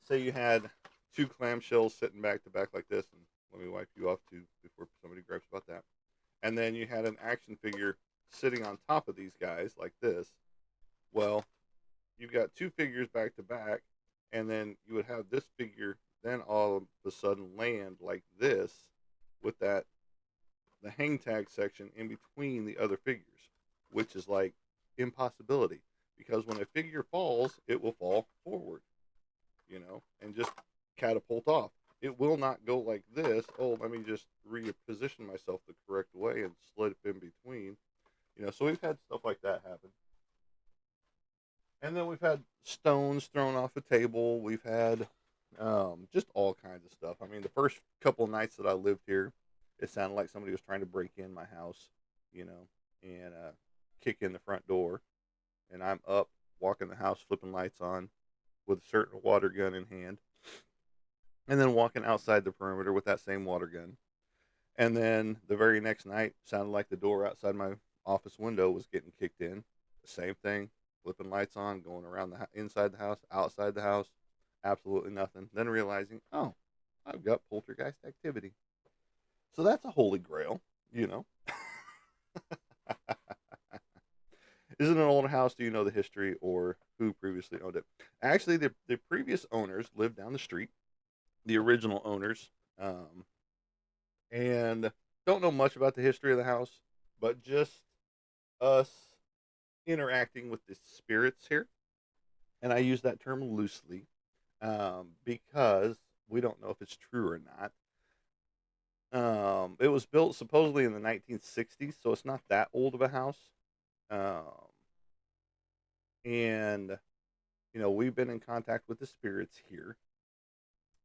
Say you had two clamshells sitting back to back like this, and let me wipe you off too before somebody gripes about that. And then you had an action figure sitting on top of these guys like this. Well, you've got two figures back to back, and then you would have this figure then all of a sudden land like this with the hang tag section in between the other figures, which is like impossibility because when a figure falls, it will fall forward, and just catapult off. It will not go like this. Oh, let me just reposition myself the correct way and slip in between. So we've had stuff like that happen. And then we've had stones thrown off a table. We've had just all kinds of stuff. I mean, the first couple of nights that I lived here, it sounded like somebody was trying to break in my house, and kick in the front door. And I'm up, walking the house, flipping lights on with a certain water gun in hand. And then walking outside the perimeter with that same water gun. And then the very next night, sounded like the door outside my office window was getting kicked in. The same thing, flipping lights on, going around the inside the house, outside the house, absolutely nothing. Then realizing, oh, I've got poltergeist activity. So that's a holy grail, you know. Is it an old house? Do you know the history or who previously owned it? Actually, the previous owners lived down the street, the original owners, and don't know much about the history of the house, but just us interacting with the spirits here. And I use that term loosely because we don't know if it's true or not. It was built supposedly in the 1960s, so it's not that old of a house. Um, and we've been in contact with the spirits here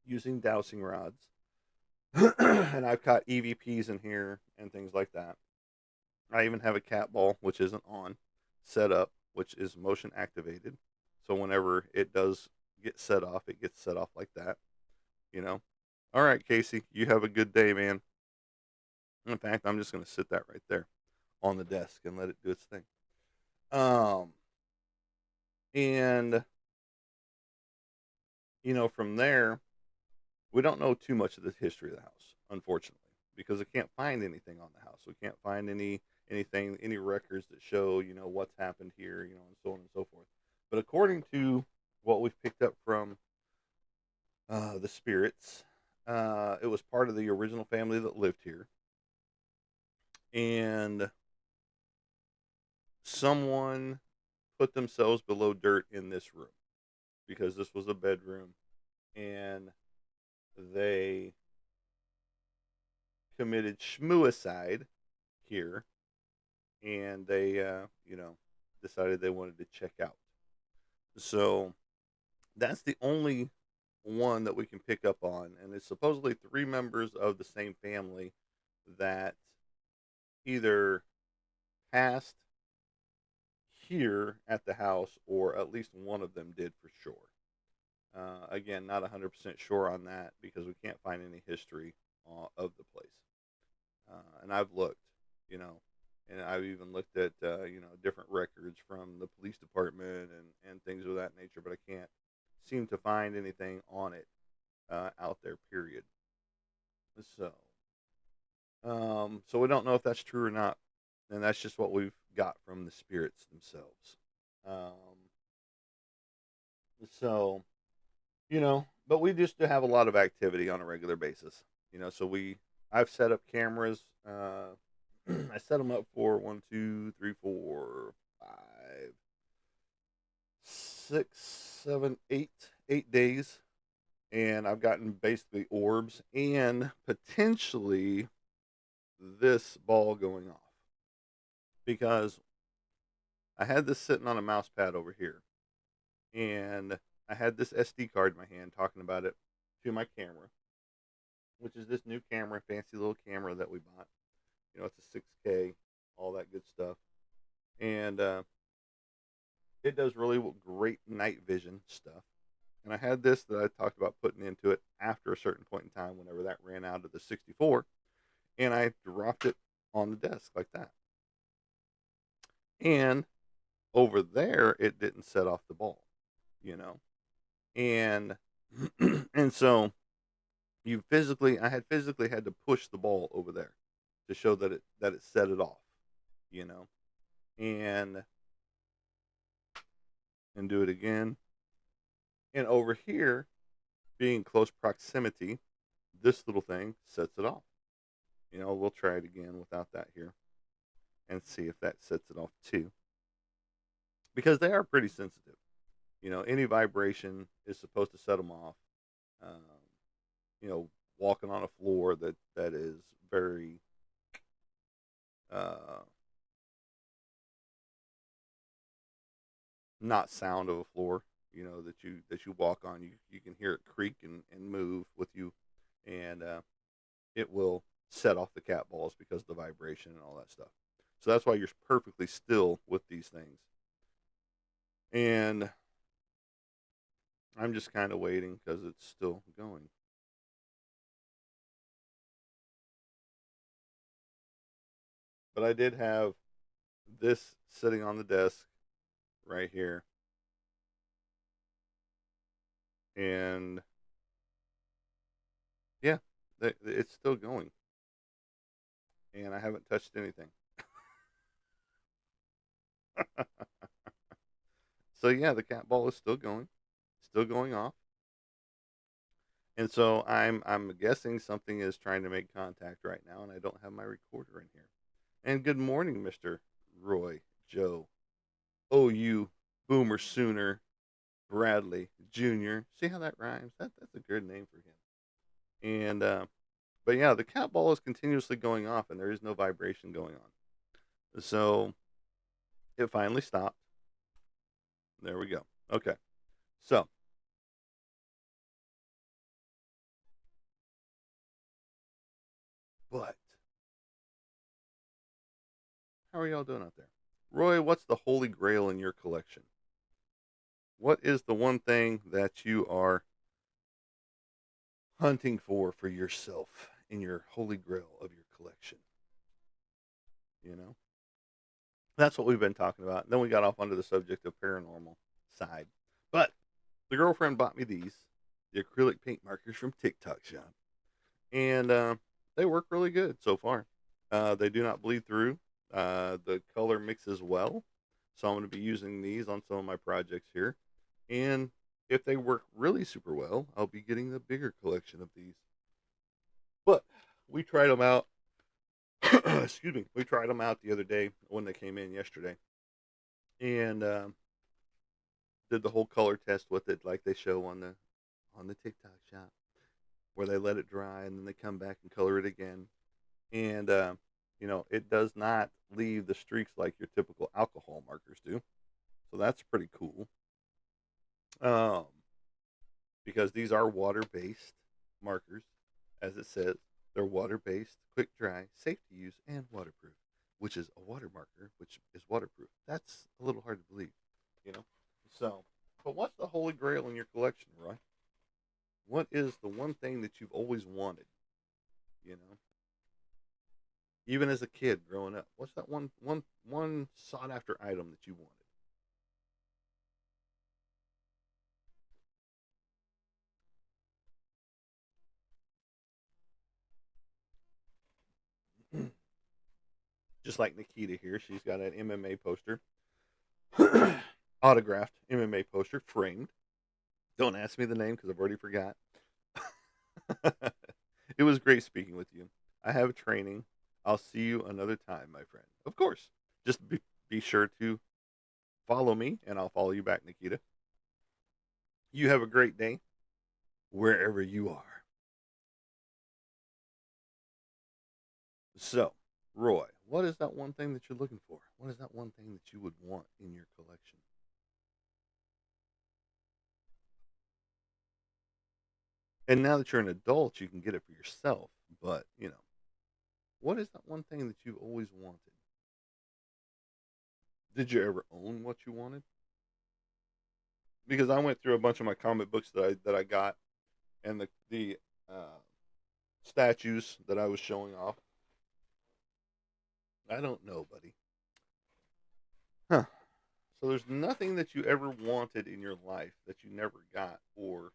using dowsing rods, and I've caught EVPs in here and things like that. I even have a cat ball, which isn't on, set up, which is motion activated. So whenever it does get set off, it gets set off like that. You know. All right, Casey, you have a good day, man. In fact, I'm just going to sit that right there on the desk and let it do its thing. Um, and from there, we don't know too much of the history of the house, unfortunately, because I can't find anything on the house. We can't find any records that show what's happened here, and so on and so forth. But according to what we've picked up from the spirits, it was part of the original family that lived here, and someone put themselves below dirt in this room because this was a bedroom, and they committed schmuicide here, and they decided they wanted to check out. So that's the only one that we can pick up on, and it's supposedly three members of the same family that either passed here at the house, or at least one of them did for sure. Again, not 100% sure on that because we can't find any history of the place. And I've looked, you know, and I've even looked at different records from the police department and things of that nature, but I can't seem to find anything on it out there. Period. So, so we don't know if that's true or not, and that's just what we've got from the spirits themselves. Um, so but we just have a lot of activity on a regular basis. So I've set up cameras. I set them up for 1, 2, 3, 4, 5, 6, 7, 8 days, and I've gotten basically orbs and potentially this ball going off because I had this sitting on a mouse pad over here, and I had this SD card in my hand talking about it to my camera, which is this new camera, fancy little camera that we bought. It's a 6K, all that good stuff. And it does really great night vision stuff. And I had this that I talked about putting into it after a certain point in time, whenever that ran out of the 64, and I dropped it on the desk like that. And over there, it didn't set off the ball, you know? And, and so I had physically had to push the ball over there to show that it set it off, you know, and do it again. And over here, being close proximity, this little thing sets it off. We'll try it again without that here and see if that sets it off too, because they are pretty sensitive. Any vibration is supposed to set them off. Um, Walking on a floor that is very uh, not sound of a floor, that you walk on, you can hear it creak and move with you, and it will set off the cat balls because of the vibration and all that stuff. So that's why you're perfectly still with these things. And I'm just kind of waiting because it's still going. But I did have this sitting on the desk right here, and yeah, it's still going, and I haven't touched anything. So yeah, the cat ball is still going off, and so I'm guessing something is trying to make contact right now, and I don't have my recorder in here. And good morning, Mister Roy Joe. Oh, you Boomer Sooner Bradley Jr. See how that rhymes? That's a good name for him. And but yeah, the cat ball is continuously going off, and there is no vibration going on. So it finally stopped. There we go. Okay. So, but how are y'all doing out there? Roy, what's the Holy Grail in your collection? What is the one thing that you are hunting for yourself in your Holy Grail of your collection? You know, that's what we've been talking about. And then we got off onto the subject of paranormal side. But the girlfriend bought me the acrylic paint markers from TikTok Shop. And they work really good so far. They do not bleed through. The color mixes well. So I'm going to be using these on some of my projects here. And if they work really super well, I'll be getting the bigger collection of these. But we tried them out. Excuse me. We tried them out the other day when they came in yesterday. And did the whole color test with it like they show on the TikTok Shop, where they let it dry and then they come back and color it again. And it does not leave the streaks like your typical alcohol markers do. So that's pretty cool. Um, because these are water-based markers, as it says. They're water-based, quick dry, safe to use, and waterproof, which is a water marker, which is waterproof. That's a little hard to believe, you know. So, but what's the Holy Grail in your collection, Roy? What is the one thing that you've always wanted? You know, even as a kid growing up, what's that one sought after item that you wanted? Just like Nikita here, she's got an MMA poster, autographed MMA poster, framed. Don't ask me the name because I've already forgot. It was great speaking with you. I have training. I'll see you another time, my friend. Of course. Just be sure to follow me, and I'll follow you back, Nikita. You have a great day wherever you are. So, Roy, what is that one thing that you're looking for? What is that one thing that you would want in your collection? And now that you're an adult, you can get it for yourself. But, what is that one thing that you've always wanted? Did you ever own what you wanted? Because I went through a bunch of my comic books that I got, and the uh, statues that I was showing off. I don't know, buddy. Huh. So there's nothing that you ever wanted in your life that you never got, or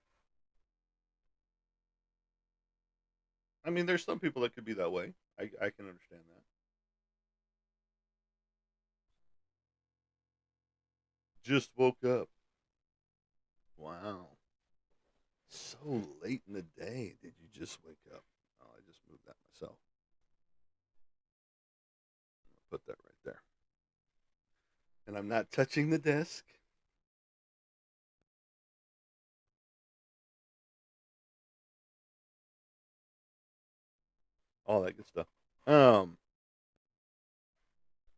I mean, there's some people that could be that way. I can understand that. Just woke up. Wow. So late in the day, did you just wake up? Oh, I just moved that myself. Put that right there. And I'm not touching the desk. All that good stuff. Um,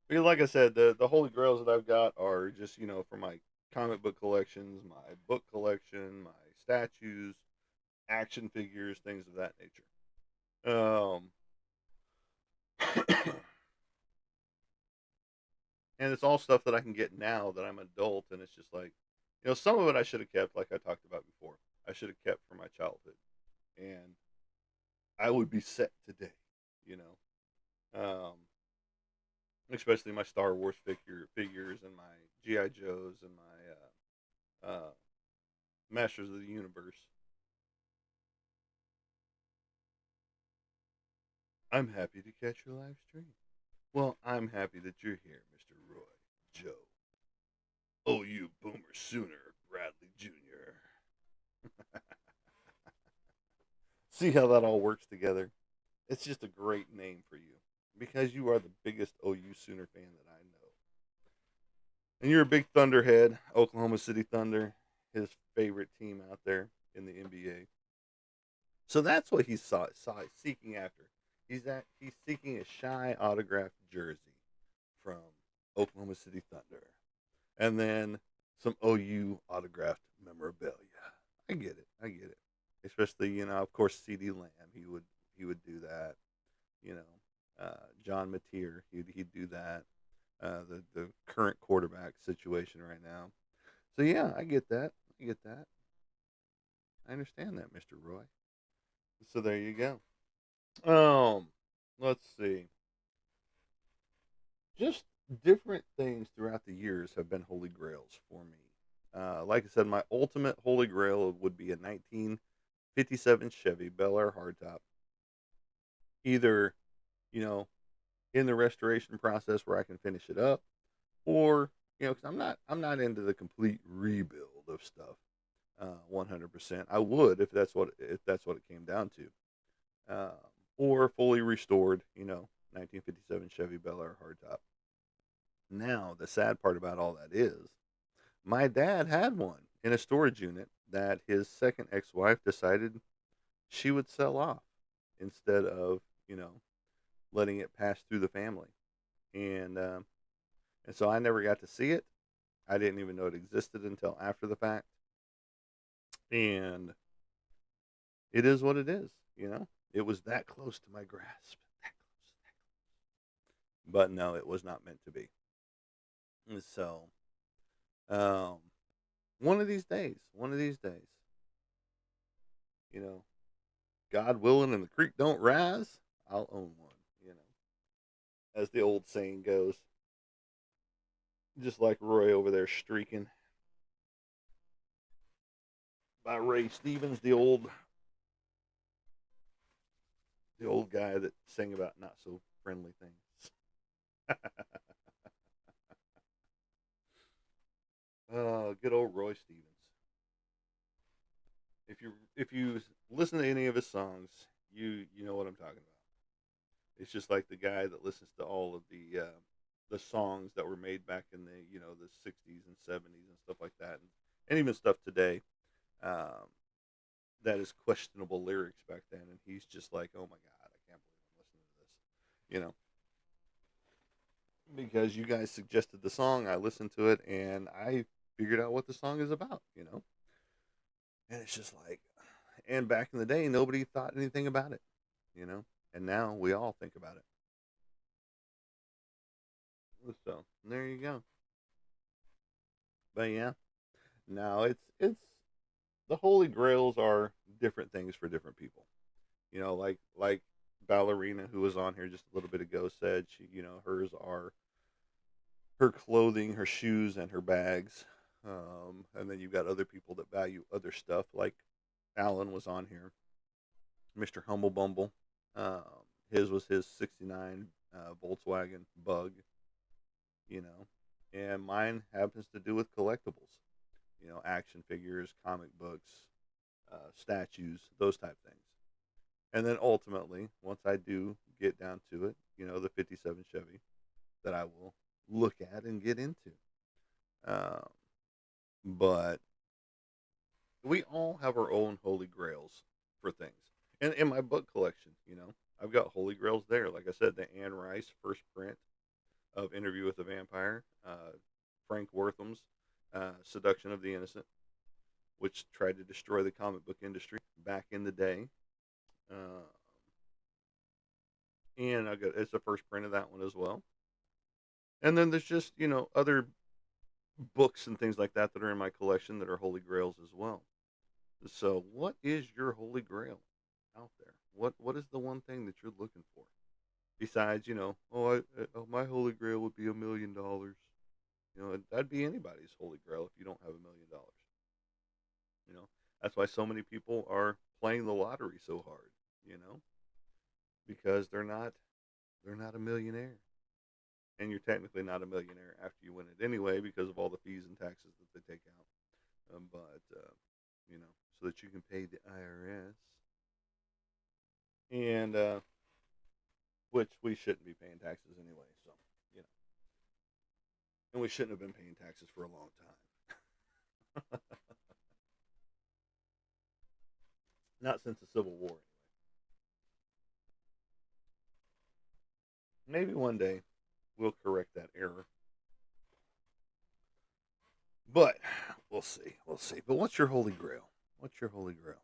like I said, the holy grails that I've got are just for my comic book collections, my book collection, my statues, action figures, things of that nature. And it's all stuff that I can get now that I'm an adult, and it's just like, some of it I should have kept, like I talked about before. I should have kept for my childhood, and I would be set today, you know. Especially my Star Wars figures and my GI Joes and my Masters of the Universe. I'm happy to catch your live stream. Well, I'm happy that you're here, Mr. Roy Joe. Oh, you boomer sooner, Bradley Jr. See how that all works together? It's just a great name for you because you are the biggest OU Sooner fan that I know. And you're a big Thunderhead, Oklahoma City Thunder, his favorite team out there in the NBA. So that's what he's seeking after. He's seeking a shy autographed jersey from Oklahoma City Thunder, and then some OU autographed memorabilia. I get it. I get it. Especially, of course, CD Lamb. He would do that. You know, John Mateer. He'd do that. The current quarterback situation right now. So yeah, I get that. I get that. I understand that, Mr. Roy. So there you go. Um, let's see. Just different things throughout the years have been holy grails for me. Like I said, my ultimate holy grail would be a 1957 Chevy Bel Air hardtop. Either, you know, in the restoration process where I can finish it up, or because I'm not into the complete rebuild of stuff. 100%. I would if that's what it came down to, or fully restored. 1957 Chevy Bel Air hardtop. Now the sad part about all that is, my dad had one in a storage unit that his second ex-wife decided she would sell off instead of letting it pass through the family, and so I never got to see it. I didn't even know it existed until after the fact, and it is what it is. It was that close to my grasp, that close, but no, it was not meant to be. And so, um, one of these days, you know, God willing, and the creek don't rise, I'll own one. You know, as the old saying goes. Just like Roy over there streaking by Ray Stevens, the old guy that sang about not so friendly things. Good old Roy Stevens. If you listen to any of his songs, you know what I'm talking about. It's just like the guy that listens to all of the songs that were made back in the 60s and 70s and stuff like that, and even stuff today, um, that is questionable lyrics back then, and he's just like, oh my god, I can't believe I'm listening to this, because you guys suggested the song, I listened to it, and I figured out what the song is about. And it's just like, and back in the day, nobody thought anything about it, you know, and now we all think about it. So there you go. But yeah, now it's the Holy Grails are different things for different people. Like Ballerina, who was on here just a little bit ago, said hers are her clothing, her shoes, and her bags. And then you've got other people that value other stuff, like Alan was on here, Mr. Humble Bumble. Um, his was his '69 Volkswagen Bug, and mine happens to do with collectibles, action figures, comic books, statues, those type things. And then ultimately, once I do get down to it, the '57 Chevy that I will look at and get into. Um, but we all have our own holy grails for things. And in my book collection, I've got holy grails there. Like I said, the Anne Rice first print of Interview with a Vampire, Frank Wortham's Seduction of the Innocent, which tried to destroy the comic book industry back in the day. Uh, and I got it's the first print of that one as well. And then there's just other books and things like that are in my collection that are holy grails as well. So, what is your holy grail out there? What is the one thing that you're looking for? Besides, my holy grail would be $1 million. That'd be anybody's holy grail if you don't have $1 million. You know, that's why so many people are playing the lottery so hard. You know, because they're not a millionaire, and you're technically not a millionaire after you win it anyway because of all the fees and taxes that they take out. But so that you can pay the IRS, and which we shouldn't be paying taxes anyway. So you know, and we shouldn't have been paying taxes for a long time. Not since the Civil War. Maybe one day we'll correct that error. But we'll see. We'll see. But what's your Holy Grail? What's your Holy Grail?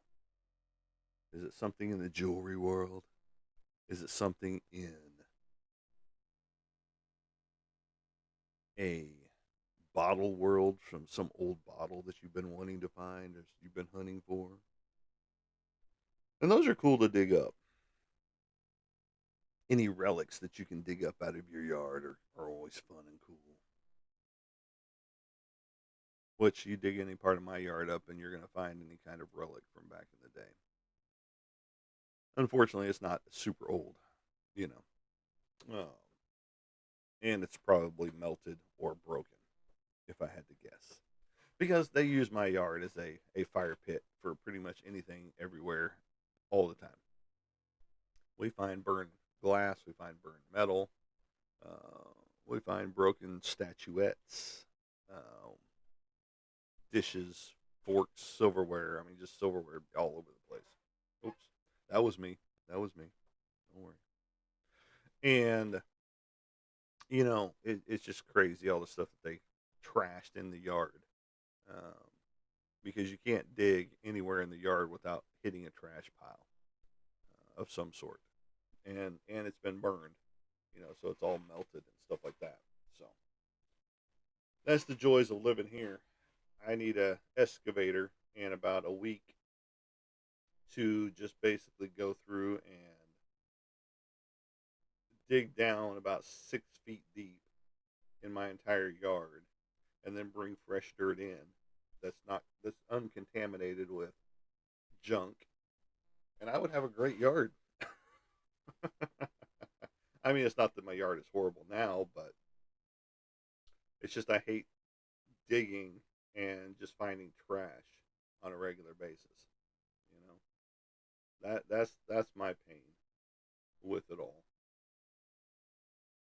Is it something in the jewelry world? Is it something in a bottle world from some old bottle that you've been wanting to find or you've been hunting for? And those are cool to dig up. Any relics that you can dig up out of your yard are always fun and cool. Which you dig any part of my yard up and you're going to find any kind of relic from back in the day. Unfortunately, it's not super old, you know. And it's probably melted or broken, if I had to guess. Because they use my yard as a fire pit for pretty much anything, everywhere, all the time. We find burned glass, we find burned metal, we find broken statuettes, uh, dishes, forks, silverware. I mean, just silverware all over the place. Oops, that was me. That was me. Don't worry. And it's just crazy all the stuff that they trashed in the yard, um, because you can't dig anywhere in the yard without hitting a trash pile of some sort, and it's been burned, so it's all melted and stuff like that. So that's the joys of living here. I need a excavator and about a week to just basically go through and dig down about 6 feet deep in my entire yard and then bring fresh dirt in that's uncontaminated with junk, and I would have a great yard. I mean, it's not that my yard is horrible now, but it's just I hate digging and just finding trash on a regular basis. You know that's my pain with it all,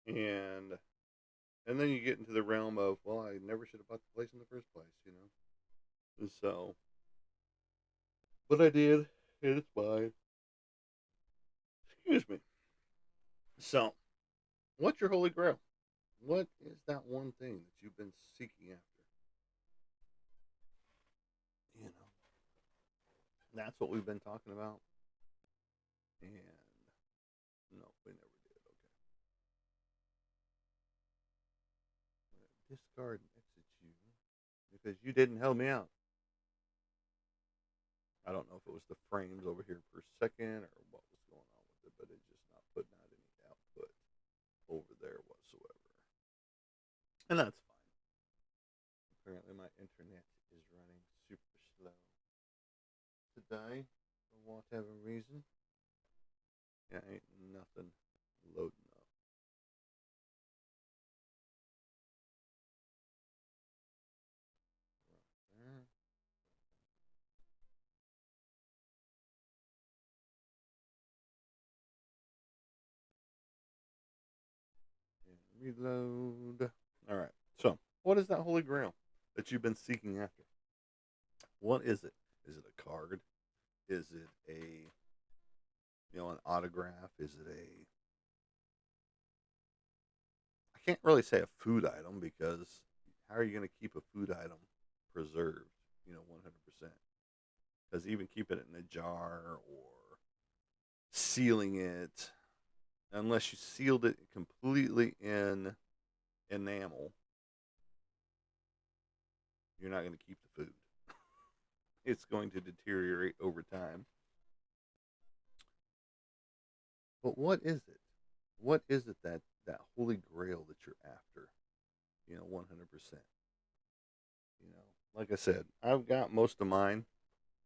and then you get into the realm of, well, I never should have bought the place in the first place. And so, but I did, and it's fine. Excuse me. So, what's your holy grail? What is that one thing that you've been seeking after? You know, that's what we've been talking about. And no, we never did. Okay. I'm gonna discard and exit you because you didn't help me out. I don't know if it was the frames over here per second or what was going on with it, but it's just not putting out any output over there whatsoever. And that's fine. Apparently, my internet is running super slow today for whatever reason. Yeah, ain't nothing loading up. Right there. And reload. All right. So, what is that holy grail that you've been seeking after? What is it? Is it a card? Is it an autograph? Is it a I can't really say a food item because how are you going to keep a food item preserved, 100%? Because even keeping it in a jar or sealing it, unless you sealed it completely in enamel, you're not going to keep the food. It's going to deteriorate over time. But what is it? What is it that holy grail that you're after? 100%. Like I said, I've got most of mine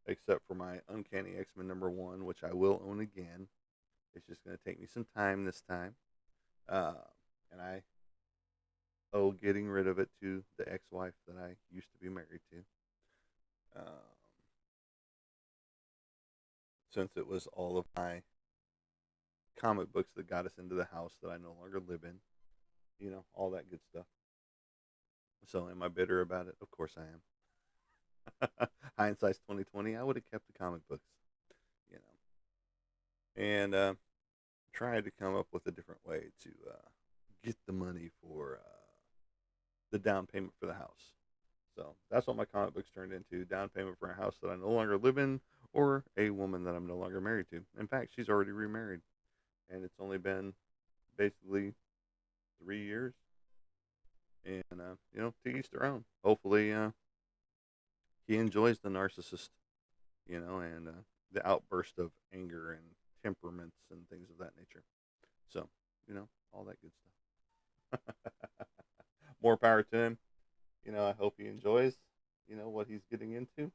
except for my Uncanny X-Men #1, which I will own again. It's just going to take me some time this time. Uh, and I owe getting rid of it to the ex-wife that I used to be married to. Since it was all of my comic books that got us into the house that I no longer live in. All that good stuff. So am I bitter about it? Of course I am. Hindsight's 2020. I would have kept the comic books, you and tried to come up with a different way to get the money for the down payment for the house. So that's what my comic books turned into: down payment for a house that I no longer live in, or a woman that I'm no longer married to. In fact, she's already remarried, and it's only been basically 3 years. And to each their own. Hopefully, he enjoys the narcissist, and the outburst of anger and temperaments and things of that nature. So, all that good stuff. More power to him. I hope he enjoys, what he's getting into.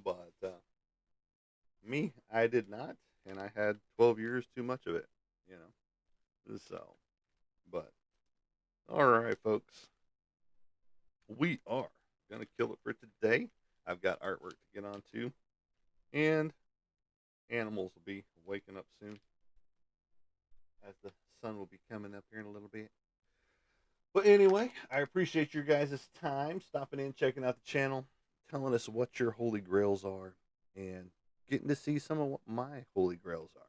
But me, I did not, and I had 12 years too much of it, you So, but all right, folks, we are gonna kill it for today. I've got artwork to get on to, and animals will be waking up soon, as the sun will be coming up here in a little bit. But anyway, I appreciate your guys' time stopping in, checking out the channel, telling us what your holy grails are, and getting to see some of what my holy grails are.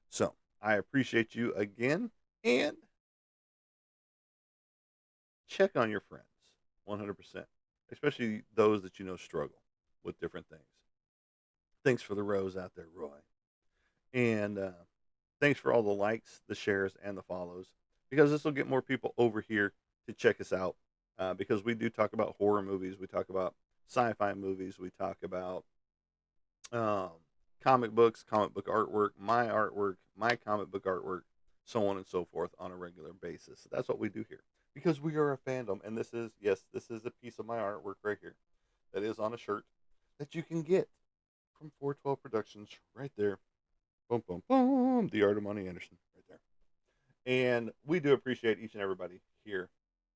So I appreciate you again, and check on your friends 100%, especially those that struggle with different things. Thanks for the rose out there, Roy. And thanks for all the likes, the shares, and the follows, because this will get more people over here to check us out. Because we do talk about horror movies, we talk about sci-fi movies, we talk about um, comic books, comic book artwork, my comic book artwork, so on and so forth on a regular basis. That's what we do here, because we are a fandom, and this is a piece of my artwork right here that is on a shirt that you can get from 412 Productions right there. Boom, boom, boom. The Art of Monty Anderson right there. And we do appreciate each and everybody here.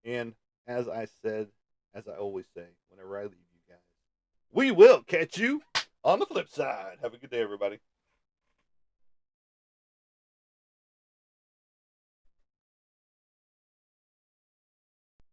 And as I said, as I always say, whenever I leave you guys, we will catch you on the flip side. Have a good day, everybody.